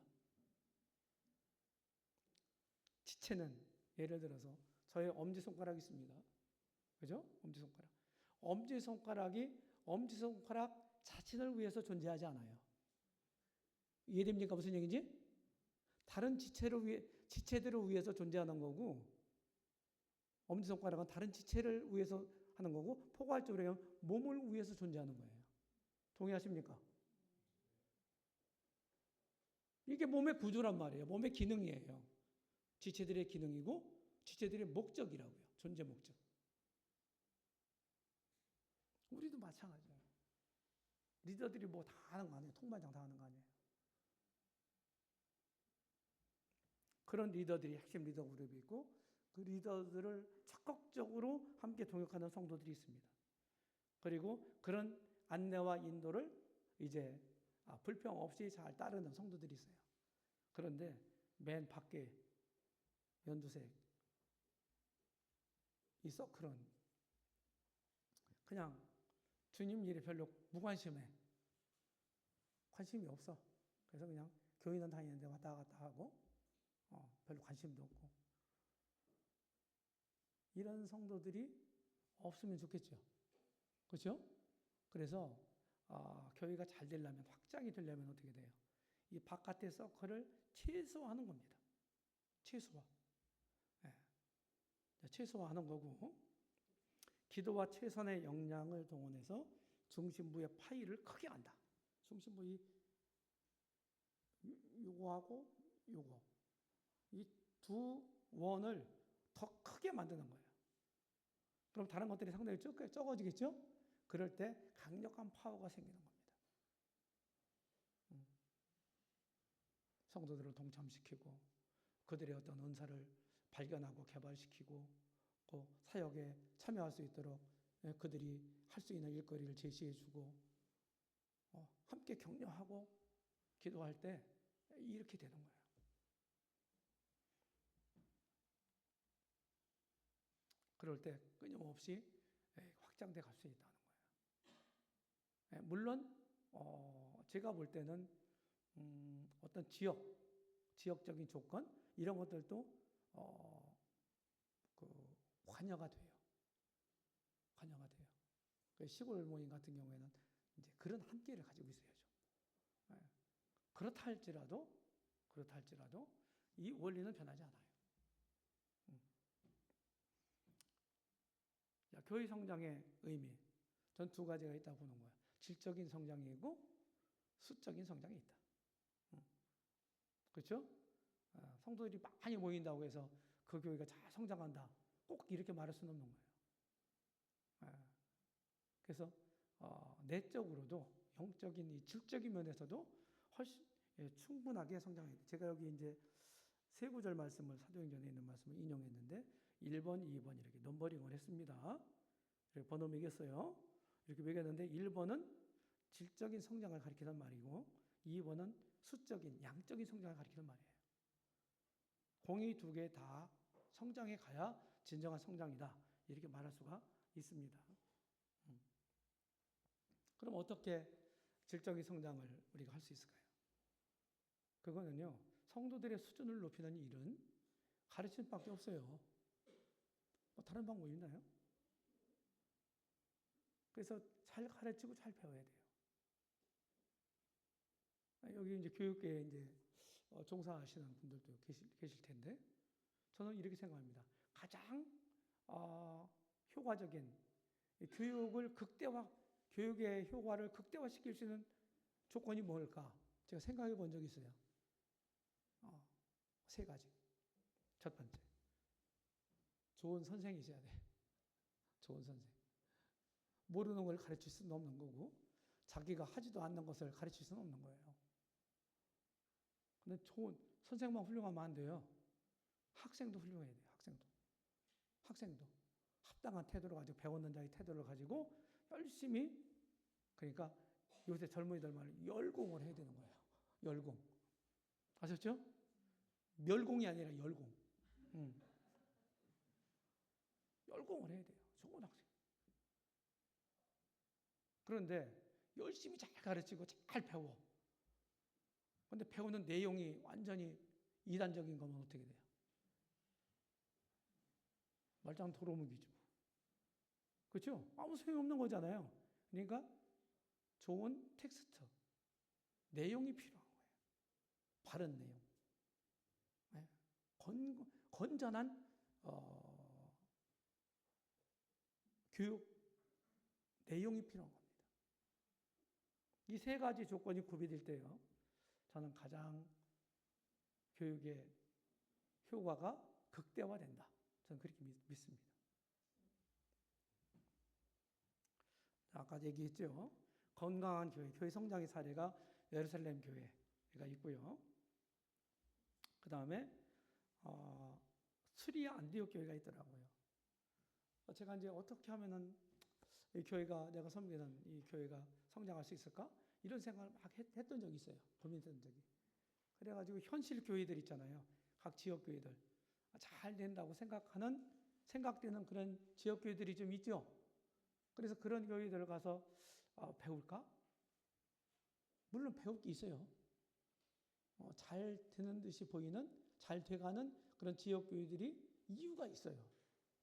지체는 예를 들어서 저의 엄지손가락이 있습니다. 그죠? 엄지손가락. 엄지손가락 자신을 위해서 존재하지 않아요. 이해됩니까? 무슨 얘기인지? 다른 지체들을 위해서 존재하는 거고, 엄지손가락은 다른 지체를 위해서 하는 거고, 포괄적으로 하면 몸을 위해서 존재하는 거예요. 동의하십니까? 이게 몸의 구조란 말이에요. 몸의 기능이에요. 지체들의 기능이고, 지체들의 목적이라고요. 존재 목적. 우리도 마찬가지예요. 리더들이 뭐 다 하는 거 아니에요. 통반장 다 하는 거 아니에요. 그런 리더들이 핵심 리더 그룹이 있고 그 리더들을 적극적으로 함께 동역하는 성도들이 있습니다. 그리고 그런 안내와 인도를 이제 불평 없이 잘 따르는 성도들이 있어요. 그런데 맨 밖에 연두색 이 서클은 그냥 주님 일에 별로 무관심해. 관심이 없어. 그래서 그냥 교회는 다니는데 왔다 갔다 하고 별로 관심도 없고 이런 성도들이 없으면 좋겠죠. 그렇죠? 그래서 교회가 잘 되려면 확장이 되려면 어떻게 돼요? 이 바깥의 서클을 최소화하는 겁니다. 최소화. 네. 최소화하는 거고 기도와 최선의 역량을 동원해서 중심부의 파일을 크게 한다. 중심부 요거하고 요거 이 두 원을 더 크게 만드는 거예요. 그럼 다른 것들이 상당히 적어지겠죠? 그럴 때 강력한 파워가 생기는 겁니다. 성도들을 동참시키고 그들의 어떤 은사를 발견하고 개발시키고 그 사역에 참여할 수 있도록 그들이 할 수 있는 일거리를 제시해주고 함께 격려하고 기도할 때 이렇게 되는 거예요. 그럴 때 끊임없이 확장돼 갈 수 있다는 거예요. 물론 제가 볼 때는 어떤 지역적인 조건 이런 것들도 관여가 돼요. 관여가 돼요. 시골 모임 같은 경우에는 이제 그런 함께를 가지고 있어야죠. 그렇다 할지라도 이 원리는 변하지 않아요. 교회 성장의 의미, 전 두 가지가 있다고 보는 거예요. 질적인 성장이고 수적인 성장이 있다. 그렇죠? 성도들이 많이 모인다고 해서 그 교회가 잘 성장한다. 꼭 이렇게 말할 수는 없는 거예요. 그래서 내적으로도 영적인 이 질적인 면에서도 훨씬 충분하게 성장해야 돼요. 제가 여기 이제 세 구절 말씀을 사도행전에 있는 말씀을 인용했는데 1번, 2번 이렇게 넘버링을 했습니다. 이렇게 번호 매겼어요. 이렇게 매겼는데 1번은 질적인 성장을 가리키는 말이고 2번은 수적인 양적인 성장을 가리키는 말이에요. 공이 두 개 다 성장해 가야 진정한 성장이다. 이렇게 말할 수가 있습니다. 그럼 어떻게 질적인 성장을 우리가 할 수 있을까요? 그거는요, 성도들의 수준을 높이는 일은 가르침밖에 없어요. 뭐 다른 방법이 있나요? 그래서 잘 가르치고 잘 배워야 돼요. 여기 이제 교육계에 이제 종사하시는 분들도 계실 텐데, 저는 이렇게 생각합니다. 가장 효과적인 교육의 효과를 극대화시킬 수 있는 조건이 뭘까? 제가 생각해 본 적이 있어요. 세 가지. 첫 번째, 좋은 선생이 있어야 돼. 좋은 선생. 모르는 걸 가르칠 수는 없는 거고, 자기가 하지도 않는 것을 가르칠 수는 없는 거예요. 근데 좋은 선생만 훌륭하면 안 돼요. 학생도 훌륭해야 돼요. 학생도 합당한 태도를 가지고, 배웠는 자의 태도를 가지고 열심히, 그러니까 요새 젊은이들 말로 열공을 해야 되는 거예요. 열공. 아셨죠? 멸공이 아니라 열공. 열공을 해야 돼요. 좋은 학생. 그런데 열심히 잘 가르치고 잘 배워. 근데 배우는 내용이 완전히 이단적인 거면 어떻게 돼요? 말짱 도루묵이죠. 그렇죠? 아무 소용없는 거잖아요. 그러니까 좋은 텍스트, 내용이 필요한 거예요. 바른 내용. 네. 건전한 교육 내용이 필요한 겁니다. 이 세 가지 조건이 구비될 때요, 저는 가장 교육의 효과가 극대화된다. 저는 그렇게 믿습니다. 아까 얘기했죠. 건강한 교회 성장의 사례가 예루살렘 교회가 있고요. 그 다음에 수리아 안디옥 교회가 있더라고요. 제가 이제 어떻게 하면은 이 교회가, 내가 섬기는 이 교회가 성장할 수 있을까? 이런 생각을 막 했던 적이 있어요. 고민했던 적이. 그래가지고 현실 교회들 있잖아요. 각 지역 교회들. 잘 된다고 생각되는 그런 지역 교회들이 좀 있죠. 그래서 그런 교회들 가서 배울까? 물론 배울 게 있어요. 잘 되는 듯이 보이는, 잘 돼가는 그런 지역 교회들이 이유가 있어요.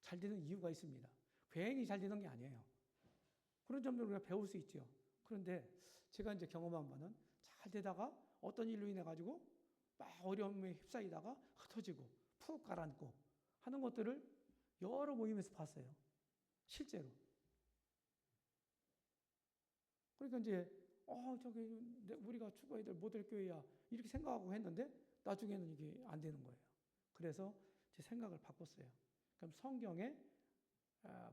잘 되는 이유가 있습니다. 괜히 잘 되는 게 아니에요. 그런 점들을 우리가 배울 수 있죠. 그런데 제가 이제 경험한 바는 잘 되다가 어떤 일로 인해 가지고 막 어려움에 휩싸이다가 흩어지고 푹 가라앉고 하는 것들을 여러 모임에서 봤어요. 실제로. 그러니까 이제 저기 우리가 추구해야 될 모델 교회야 이렇게 생각하고 했는데 나중에는 이게 안 되는 거예요. 그래서 제 생각을 바꿨어요. 그럼 성경에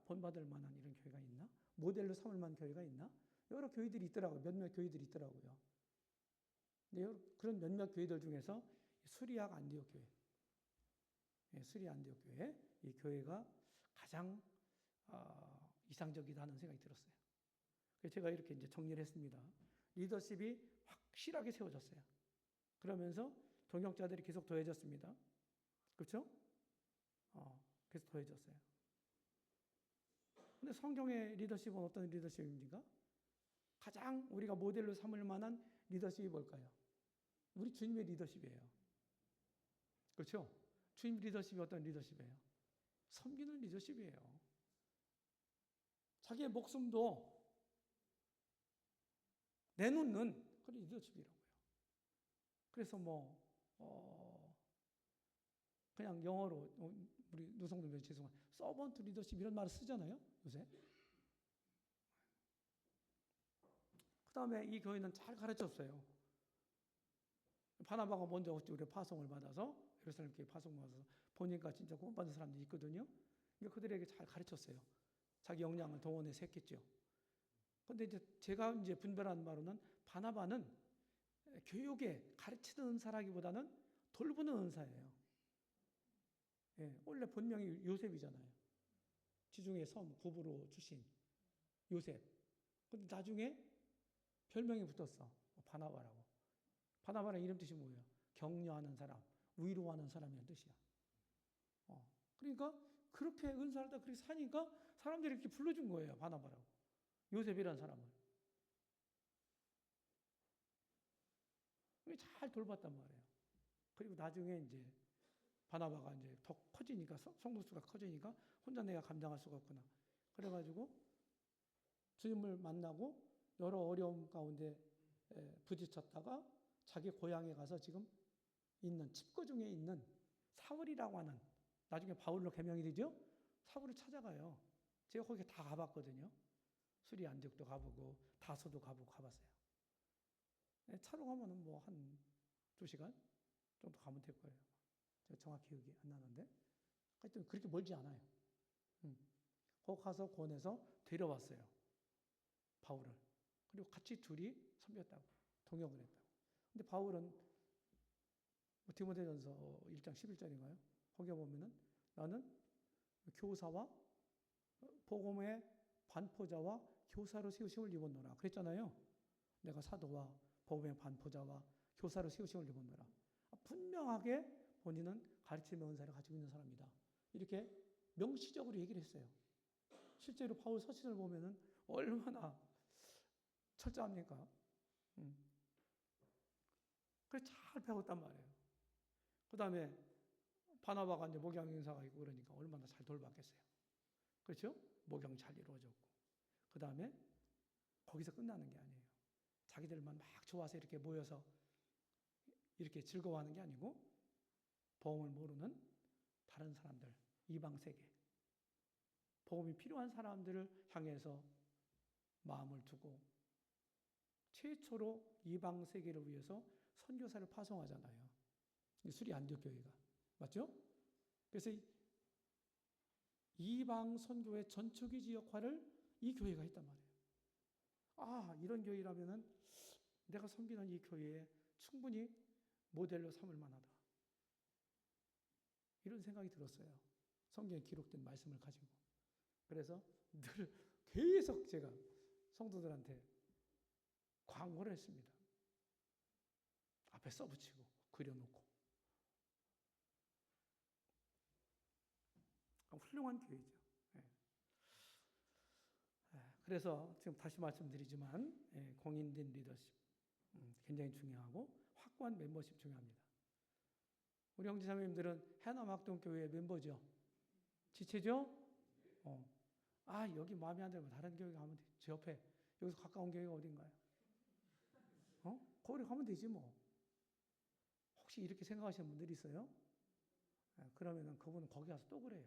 본받을 만한 이런 교회가 있나? 모델로 삼을 만한 교회가 있나? 여러 교회들이 있더라고요. 몇몇 교회들이 있더라고요. 그런 몇몇 교회들 중에서 수리아 안디옥 교회, 수리아 안디옥 교회, 이 교회가 가장 이상적이다 하는 생각이 들었어요. 그래서 제가 이렇게 이제 정리를 했습니다. 리더십이 확실하게 세워졌어요. 그러면서 동역자들이 계속 더해졌습니다. 그렇죠? 계속 더해졌어요. 근데 성경의 리더십은 어떤 리더십입니까? 가장 우리가 모델로 삼을 만한 리더십이 뭘까요? 우리 주님의 리더십이에요. 그렇죠? 주님 리더십이 어떤 리더십이에요? 섬기는 리더십이에요. 자기의 목숨도 내놓는 그런 리더십이라고요. 그래서 그냥 영어로 우리 누성들 죄송합니다. 서번트 리더십 이런 말을 쓰잖아요, 요새. 그 다음에 이 교회는 잘 가르쳤어요. 바나바가 먼저 우리 파송을 받아서 예루살렘 교회 파송을 받아서 보니까 진짜 구원받은 사람들이 있거든요. 그들에게 잘 가르쳤어요. 자기 역량을 동원해서 했겠죠. 그런데 이제 제가 이제 분별한 바로는 바나바는 교육에 가르치는 은사라기보다는 돌보는 은사예요. 예, 원래 본명이 요셉이잖아요. 지중해 섬 구브로 출신 요셉. 근데 나중에 별명이 붙었어. 바나바라고. 바나바라는 이름 뜻이 뭐예요? 격려하는 사람, 위로하는 사람이라는 뜻이야. 그러니까 그렇게 은사를 다 그렇게 사니까 사람들이 이렇게 불러준 거예요. 바나바라고. 요셉이라는 사람을. 잘 돌봤단 말이에요. 그리고 나중에 이제 바나바가 이제 더 커지니까, 성도수가 커지니까 혼자 내가 감당할 수가 없구나. 그래가지고 주님을 만나고 여러 어려움 가운데 부딪혔다가 자기 고향에 가서 지금 있는 칩거 중에 있는 사울이라고 하는, 나중에 바울로 개명이 되죠. 사울을 찾아가요. 제가 거기 다 가봤거든요. 수리 안디옥도 가보고 다소도 가보고 가봤어요. 차로 가면은 뭐 한 2시간 정도 가면 될 거예요. 제가 정확히 기억이 안 나는데 하여튼 그렇게 멀지 않아요. 거기 가서 권해서 데려왔어요. 바울을. 그리고 같이 둘이 섬겼다고, 동역을 했다고. 근데 바울은 디모데전서 1장 11절인가요? 거기에 보면은 나는 교사와 복음의 반포자와 교사로 세우심을 입었노라 그랬잖아요. 내가 사도와 복음의 반포자와 교사로 세우심을 입었노라. 분명하게 본인은 가르침의 은사를 가지고 있는 사람이다. 이렇게 명시적으로 얘기를 했어요. 실제로 바울 서신을 보면은 얼마나 철저합니까? 그래서 잘 배웠단 말이에요. 그 다음에 바나바가 이제 목양 인사가 있고 그러니까 얼마나 잘 돌봤겠어요. 그렇죠? 목양 잘 이루어졌고. 그 다음에 거기서 끝나는 게 아니에요. 자기들만 막 좋아서 이렇게 모여서 이렇게 즐거워하는 게 아니고 복음을 모르는 다른 사람들, 이방 세계, 복음이 필요한 사람들을 향해서 마음을 두고 최초로 이방 세계를 위해서 선교사를 파송하잖아요. 수리 안디옥 교회가. 맞죠? 그래서 이방 선교의 전초기지 역할을 이 교회가 했단 말이에요. 아, 이런 교회라면은 내가 섬기는 이 교회에 충분히 모델로 삼을 만하다. 이런 생각이 들었어요. 성경에 기록된 말씀을 가지고. 그래서 늘 계속 제가 성도들한테 광고를 했습니다. 앞에 써붙이고 그려놓고. 훌륭한 교회죠. 그래서 지금 다시 말씀드리지만 공인된 리더십 굉장히 중요하고 확고한 멤버십 중요합니다. 우리 형제자매님들은 해남학동교회 멤버죠. 지체죠? 아, 여기 마음에 안 들면 다른 교회 가면 돼. 제 옆에 여기서 가까운 교회가 어딘가요? 거기 가면 되지 뭐. 혹시 이렇게 생각하시는 분들이 있어요? 그러면은 그분은 거기 가서 또 그래요.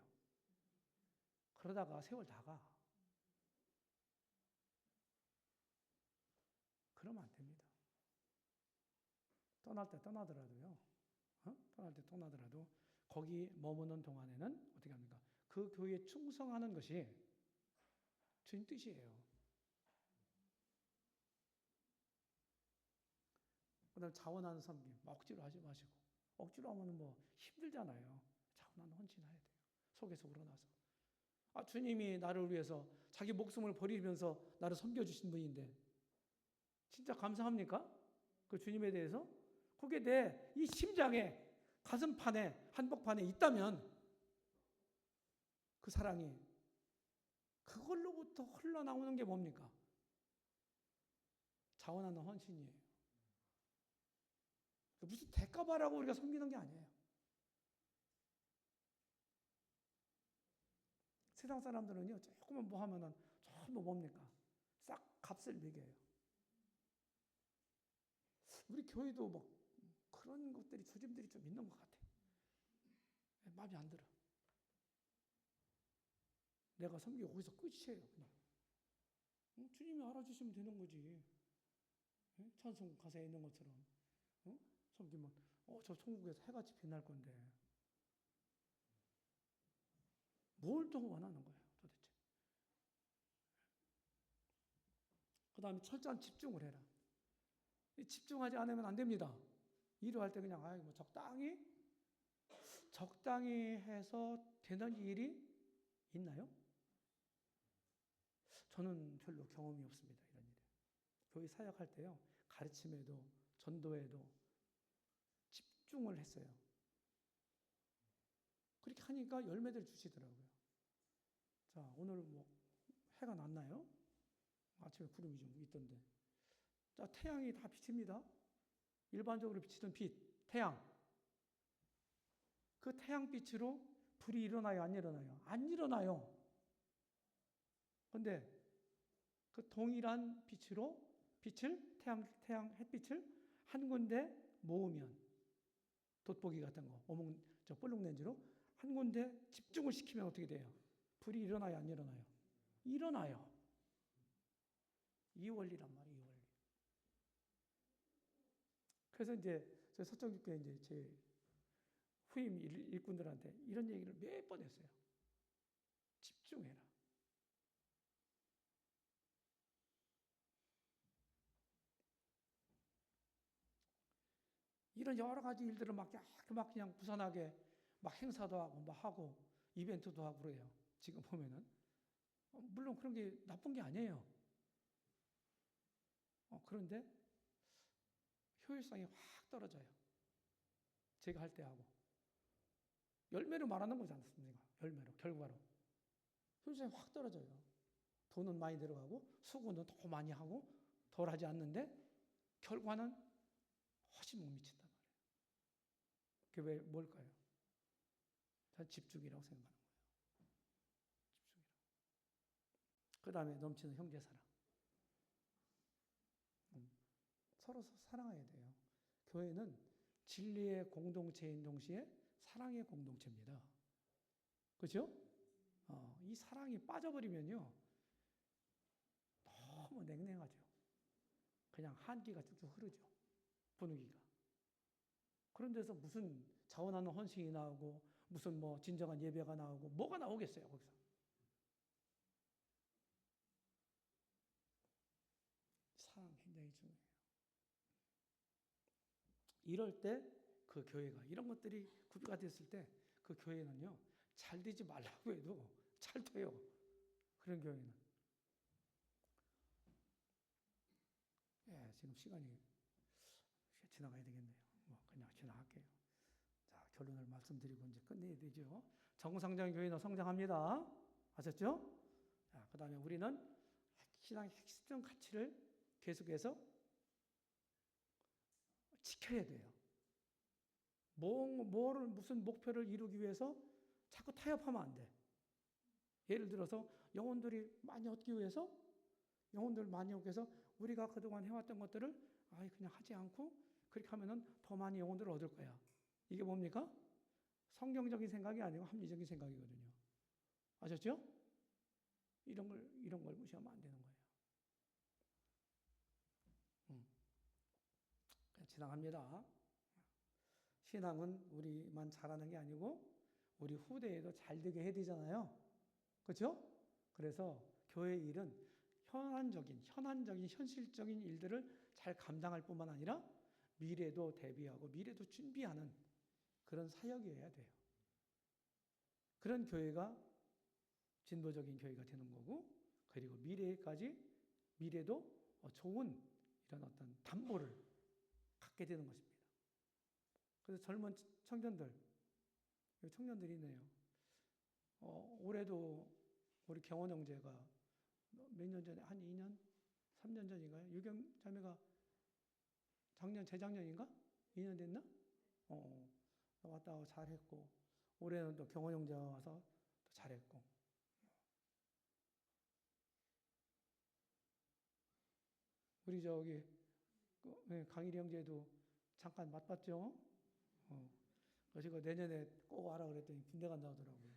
그러다가 세월 다 가. 그러면 안 됩니다. 떠날 때 떠나더라도요. 떠날 때 떠나더라도 거기 머무는 동안에는 어떻게 합니까? 그 교회에 충성하는 것이 주님 뜻이에요. 그다음 자원하는 섬김 억지로 하지 마시고. 억지로 하면 뭐 힘들잖아요. 자원하는 헌신해야 돼요. 속에서 우러나서. 아, 주님이 나를 위해서 자기 목숨을 버리면서 나를 섬겨주신 분인데 진짜 감사합니까? 그 주님에 대해서? 그게 내 이 심장에, 가슴판에, 한복판에 있다면 그 사랑이 그걸로부터 흘러나오는 게 뭡니까? 자원하는 헌신이에요. 무슨 대가바라고 우리가 섬기는 게 아니에요. 세상 사람들은요, 조금만 뭐 하면은 전부 뭡니까? 싹 값을 매겨요. 우리 교회도 뭐 그런 것들이 조짐들이 좀 있는 것 같아. 마음에 안 들어. 내가 섬기고 거기서 끝이에요. 그냥. 주님이 알아주시면 되는 거지. 찬송 가사에 있는 것처럼. 섬기면 저 천국에서 해같이 빛날 건데 뭘 더 원하는 거예요 도대체. 그 다음에 철저한 집중을 해라. 집중하지 않으면 안 됩니다. 일을 할 때 그냥 뭐 적당히 적당히 해서 되는 일이 있나요? 저는 별로 경험이 없습니다. 이런 일에. 교회 사역할 때요. 가르침에도 전도에도 집중을 했어요. 그렇게 하니까 열매를 주시더라고요. 자, 오늘 뭐 해가 났나요? 아침에 구름이 좀 있던데. 자, 태양이 다 비칩니다. 일반적으로 비치던 빛, 태양. 그 태양빛으로 불이 일어나요, 안 일어나요? 안 일어나요. 근데 그 동일한 빛을, 태양 햇빛을 한 군데 모으면, 돋보기 같은 거, 볼록 렌즈로 한 군데 집중을 시키면 어떻게 돼요? 불이 일어나요, 안 일어나요? 일어나요. 이 원리란 말이에요, 이 원리. 그래서 이제 저 서정교회 이제 제 후임 일꾼들한테 이런 얘기를 몇 번 했어요. 집중해라. 이런 여러 가지 일들을 막 그냥 부산하게 막 행사도 하고 막 하고 이벤트도 하고 그래요. 지금 보면은 물론 그런 게 나쁜 게 아니에요. 그런데 효율성이 확 떨어져요. 제가 할 때 하고 열매로 말하는 거지 않습니까? 열매로 결과로 효율성이 확 떨어져요. 돈은 많이 들어가고 수고는 더 많이 하고 덜 하지 않는데 결과는 훨씬 못 미친단 말이에요. 그게 왜 뭘까요? 집중이라고 생각하는 거예요. 집중이라고. 그 다음에 넘치는 형제사랑. 서로 사랑해야 돼요. 교회는 진리의 공동체인 동시에 사랑의 공동체입니다. 그렇죠? 이 사랑이 빠져버리면요. 너무 냉랭하죠. 그냥 한기가 뚝뚝 흐르죠. 분위기가. 그런 데서 무슨 자원하는 헌신이 나오고 무슨 뭐 진정한 예배가 나오고 뭐가 나오겠어요, 거기서. 사랑 굉장히 중요해요. 이럴 때 그 교회가 이런 것들이 구비가 됐을 때 그 교회는요. 잘 되지 말라고 해도 잘 돼요. 그런 교회는. 예, 지금 시간이 지나가야 되겠네요. 뭐 그냥 지나갈게요. 자, 결론을 말씀드리고 이제 끝내야 되죠. 정상적인 교회는 성장합니다. 아셨죠? 자, 그 다음에 우리는 신앙의 핵심 가치를 계속해서 지켜야 돼요. 무슨 목표를 이루기 위해서 자꾸 타협하면 안 돼. 예를 들어서 영혼들을 많이 얻기 위해서 우리가 그동안 해왔던 것들을 그냥 하지 않고 그렇게 하면은 더 많이 영혼들을 얻을 거야. 이게 뭡니까? 성경적인 생각이 아니고 합리적인 생각이거든요. 아셨죠? 이런 걸 무시하면 안 되는 거예요. 지나갑니다. 신앙은 우리만 잘하는 게 아니고 우리 후대에도 잘 되게 해야 되잖아요. 그렇죠? 그래서 교회 일은 현실적인 일들을 잘 감당할 뿐만 아니라 미래도 대비하고 미래도 준비하는 그런 사역이어야 돼요. 그런 교회가 진보적인 교회가 되는 거고, 그리고 미래도 좋은 이런 어떤 담보를 갖게 되는 것입니다. 그래서 젊은 청년들이 있네요. 올해도 우리 경원 형제가 몇 년 전에 한 2년, 3년 전인가요? 유경 자매가 재작년인가? 2년 됐나? 왔다 가고 잘했고, 올해는 또 경원 형제가 와서 또 잘했고. 우리 강일이 형제도 잠깐 맛봤죠? 그래서 내년에 꼭 와라 그랬더니 군대 간다 하더라고요.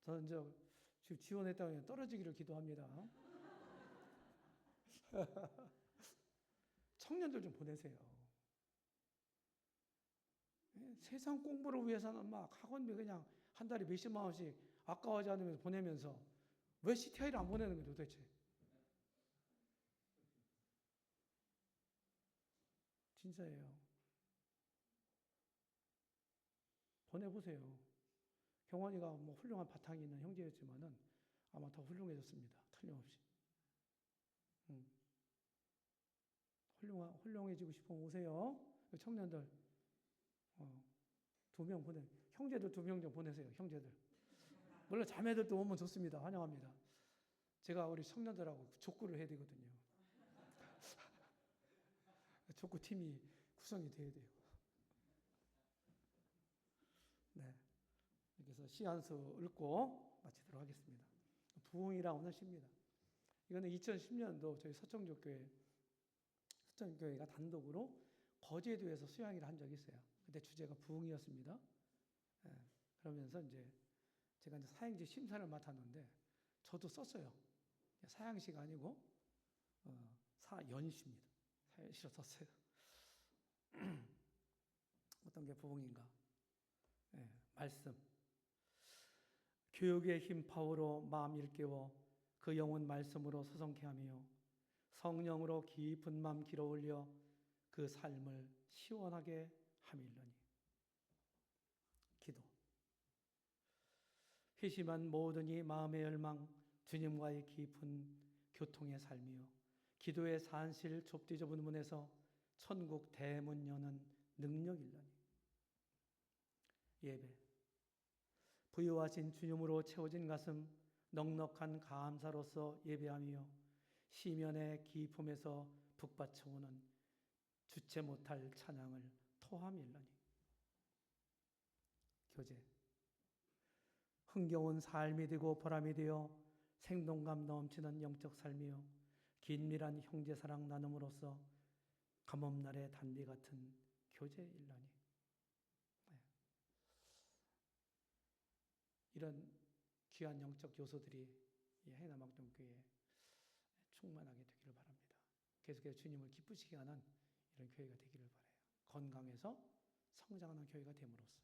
저는 지금 지원했다고 떨어지기를 기도합니다. 청년들 좀 보내세요. 세상 공부를 위해서는 막 학원비 그냥 한 달에 몇십만 원씩 아까워하지 않으면서 보내면서 왜 CTI를 안 보내는 거예요 도대체? 진짜예요. 보내보세요. 경원이가 뭐 훌륭한 바탕이 있는 형제였지만은 아마 더 훌륭해졌습니다. 틀림없이. 훌륭해지고 싶으면 오세요. 청년들, 2명 형제들 2명 좀 보내세요. 형제들. 물론 자매들도 오면 좋습니다. 환영합니다. 제가 우리 청년들하고 족구를 해야 되거든요. 족구팀이 구성이 돼야 돼요. 네. 그래서 시 한 수 읽고 마치도록 하겠습니다. 부흥이라 오늘 시입니다. 이거는 2010년도 저희 서천교회가 단독으로 거제도에서 수양회를 한 적이 있어요. 그때 주제가 부흥이었습니다. 예, 그러면서 이제 제가 이제 사행시 심사를 맡았는데 저도 썼어요. 사양시가 아니고 사연시입니다. 사연시로 썼어요. 어떤 게 부흥인가? 예, 말씀. 교육의 힘 파워로 마음 일깨워 그 영혼 말씀으로 서성케 하며 성령으로 깊은 마음 길어 올려 그 삶을 시원하게 함일러니. 기도. 회심한 모든 이 마음의 열망, 주님과의 깊은 교통의 삶이요 기도의 산실 좁디 좁은 문에서 천국 대문 여는 능력일러니. 예배. 부유하신 주님으로 채워진 가슴, 넉넉한 감사로서 예배하며 시면의 기품에서 북받쳐오는 주체 못할 찬양을 토함일러니. 교제. 흥겨운 삶이 되고 보람이 되어 생동감 넘치는 영적 삶이요 긴밀한 형제사랑 나눔으로써 감업날의 단비 같은 교제일러니. 이런 귀한 영적 요소들이 이 해남학동교회에 충만하게 되기를 바랍니다. 계속해서 주님을 기쁘시게 하는 이런 교회가 되기를 바라요. 건강해서 성장하는 교회가 됨으로써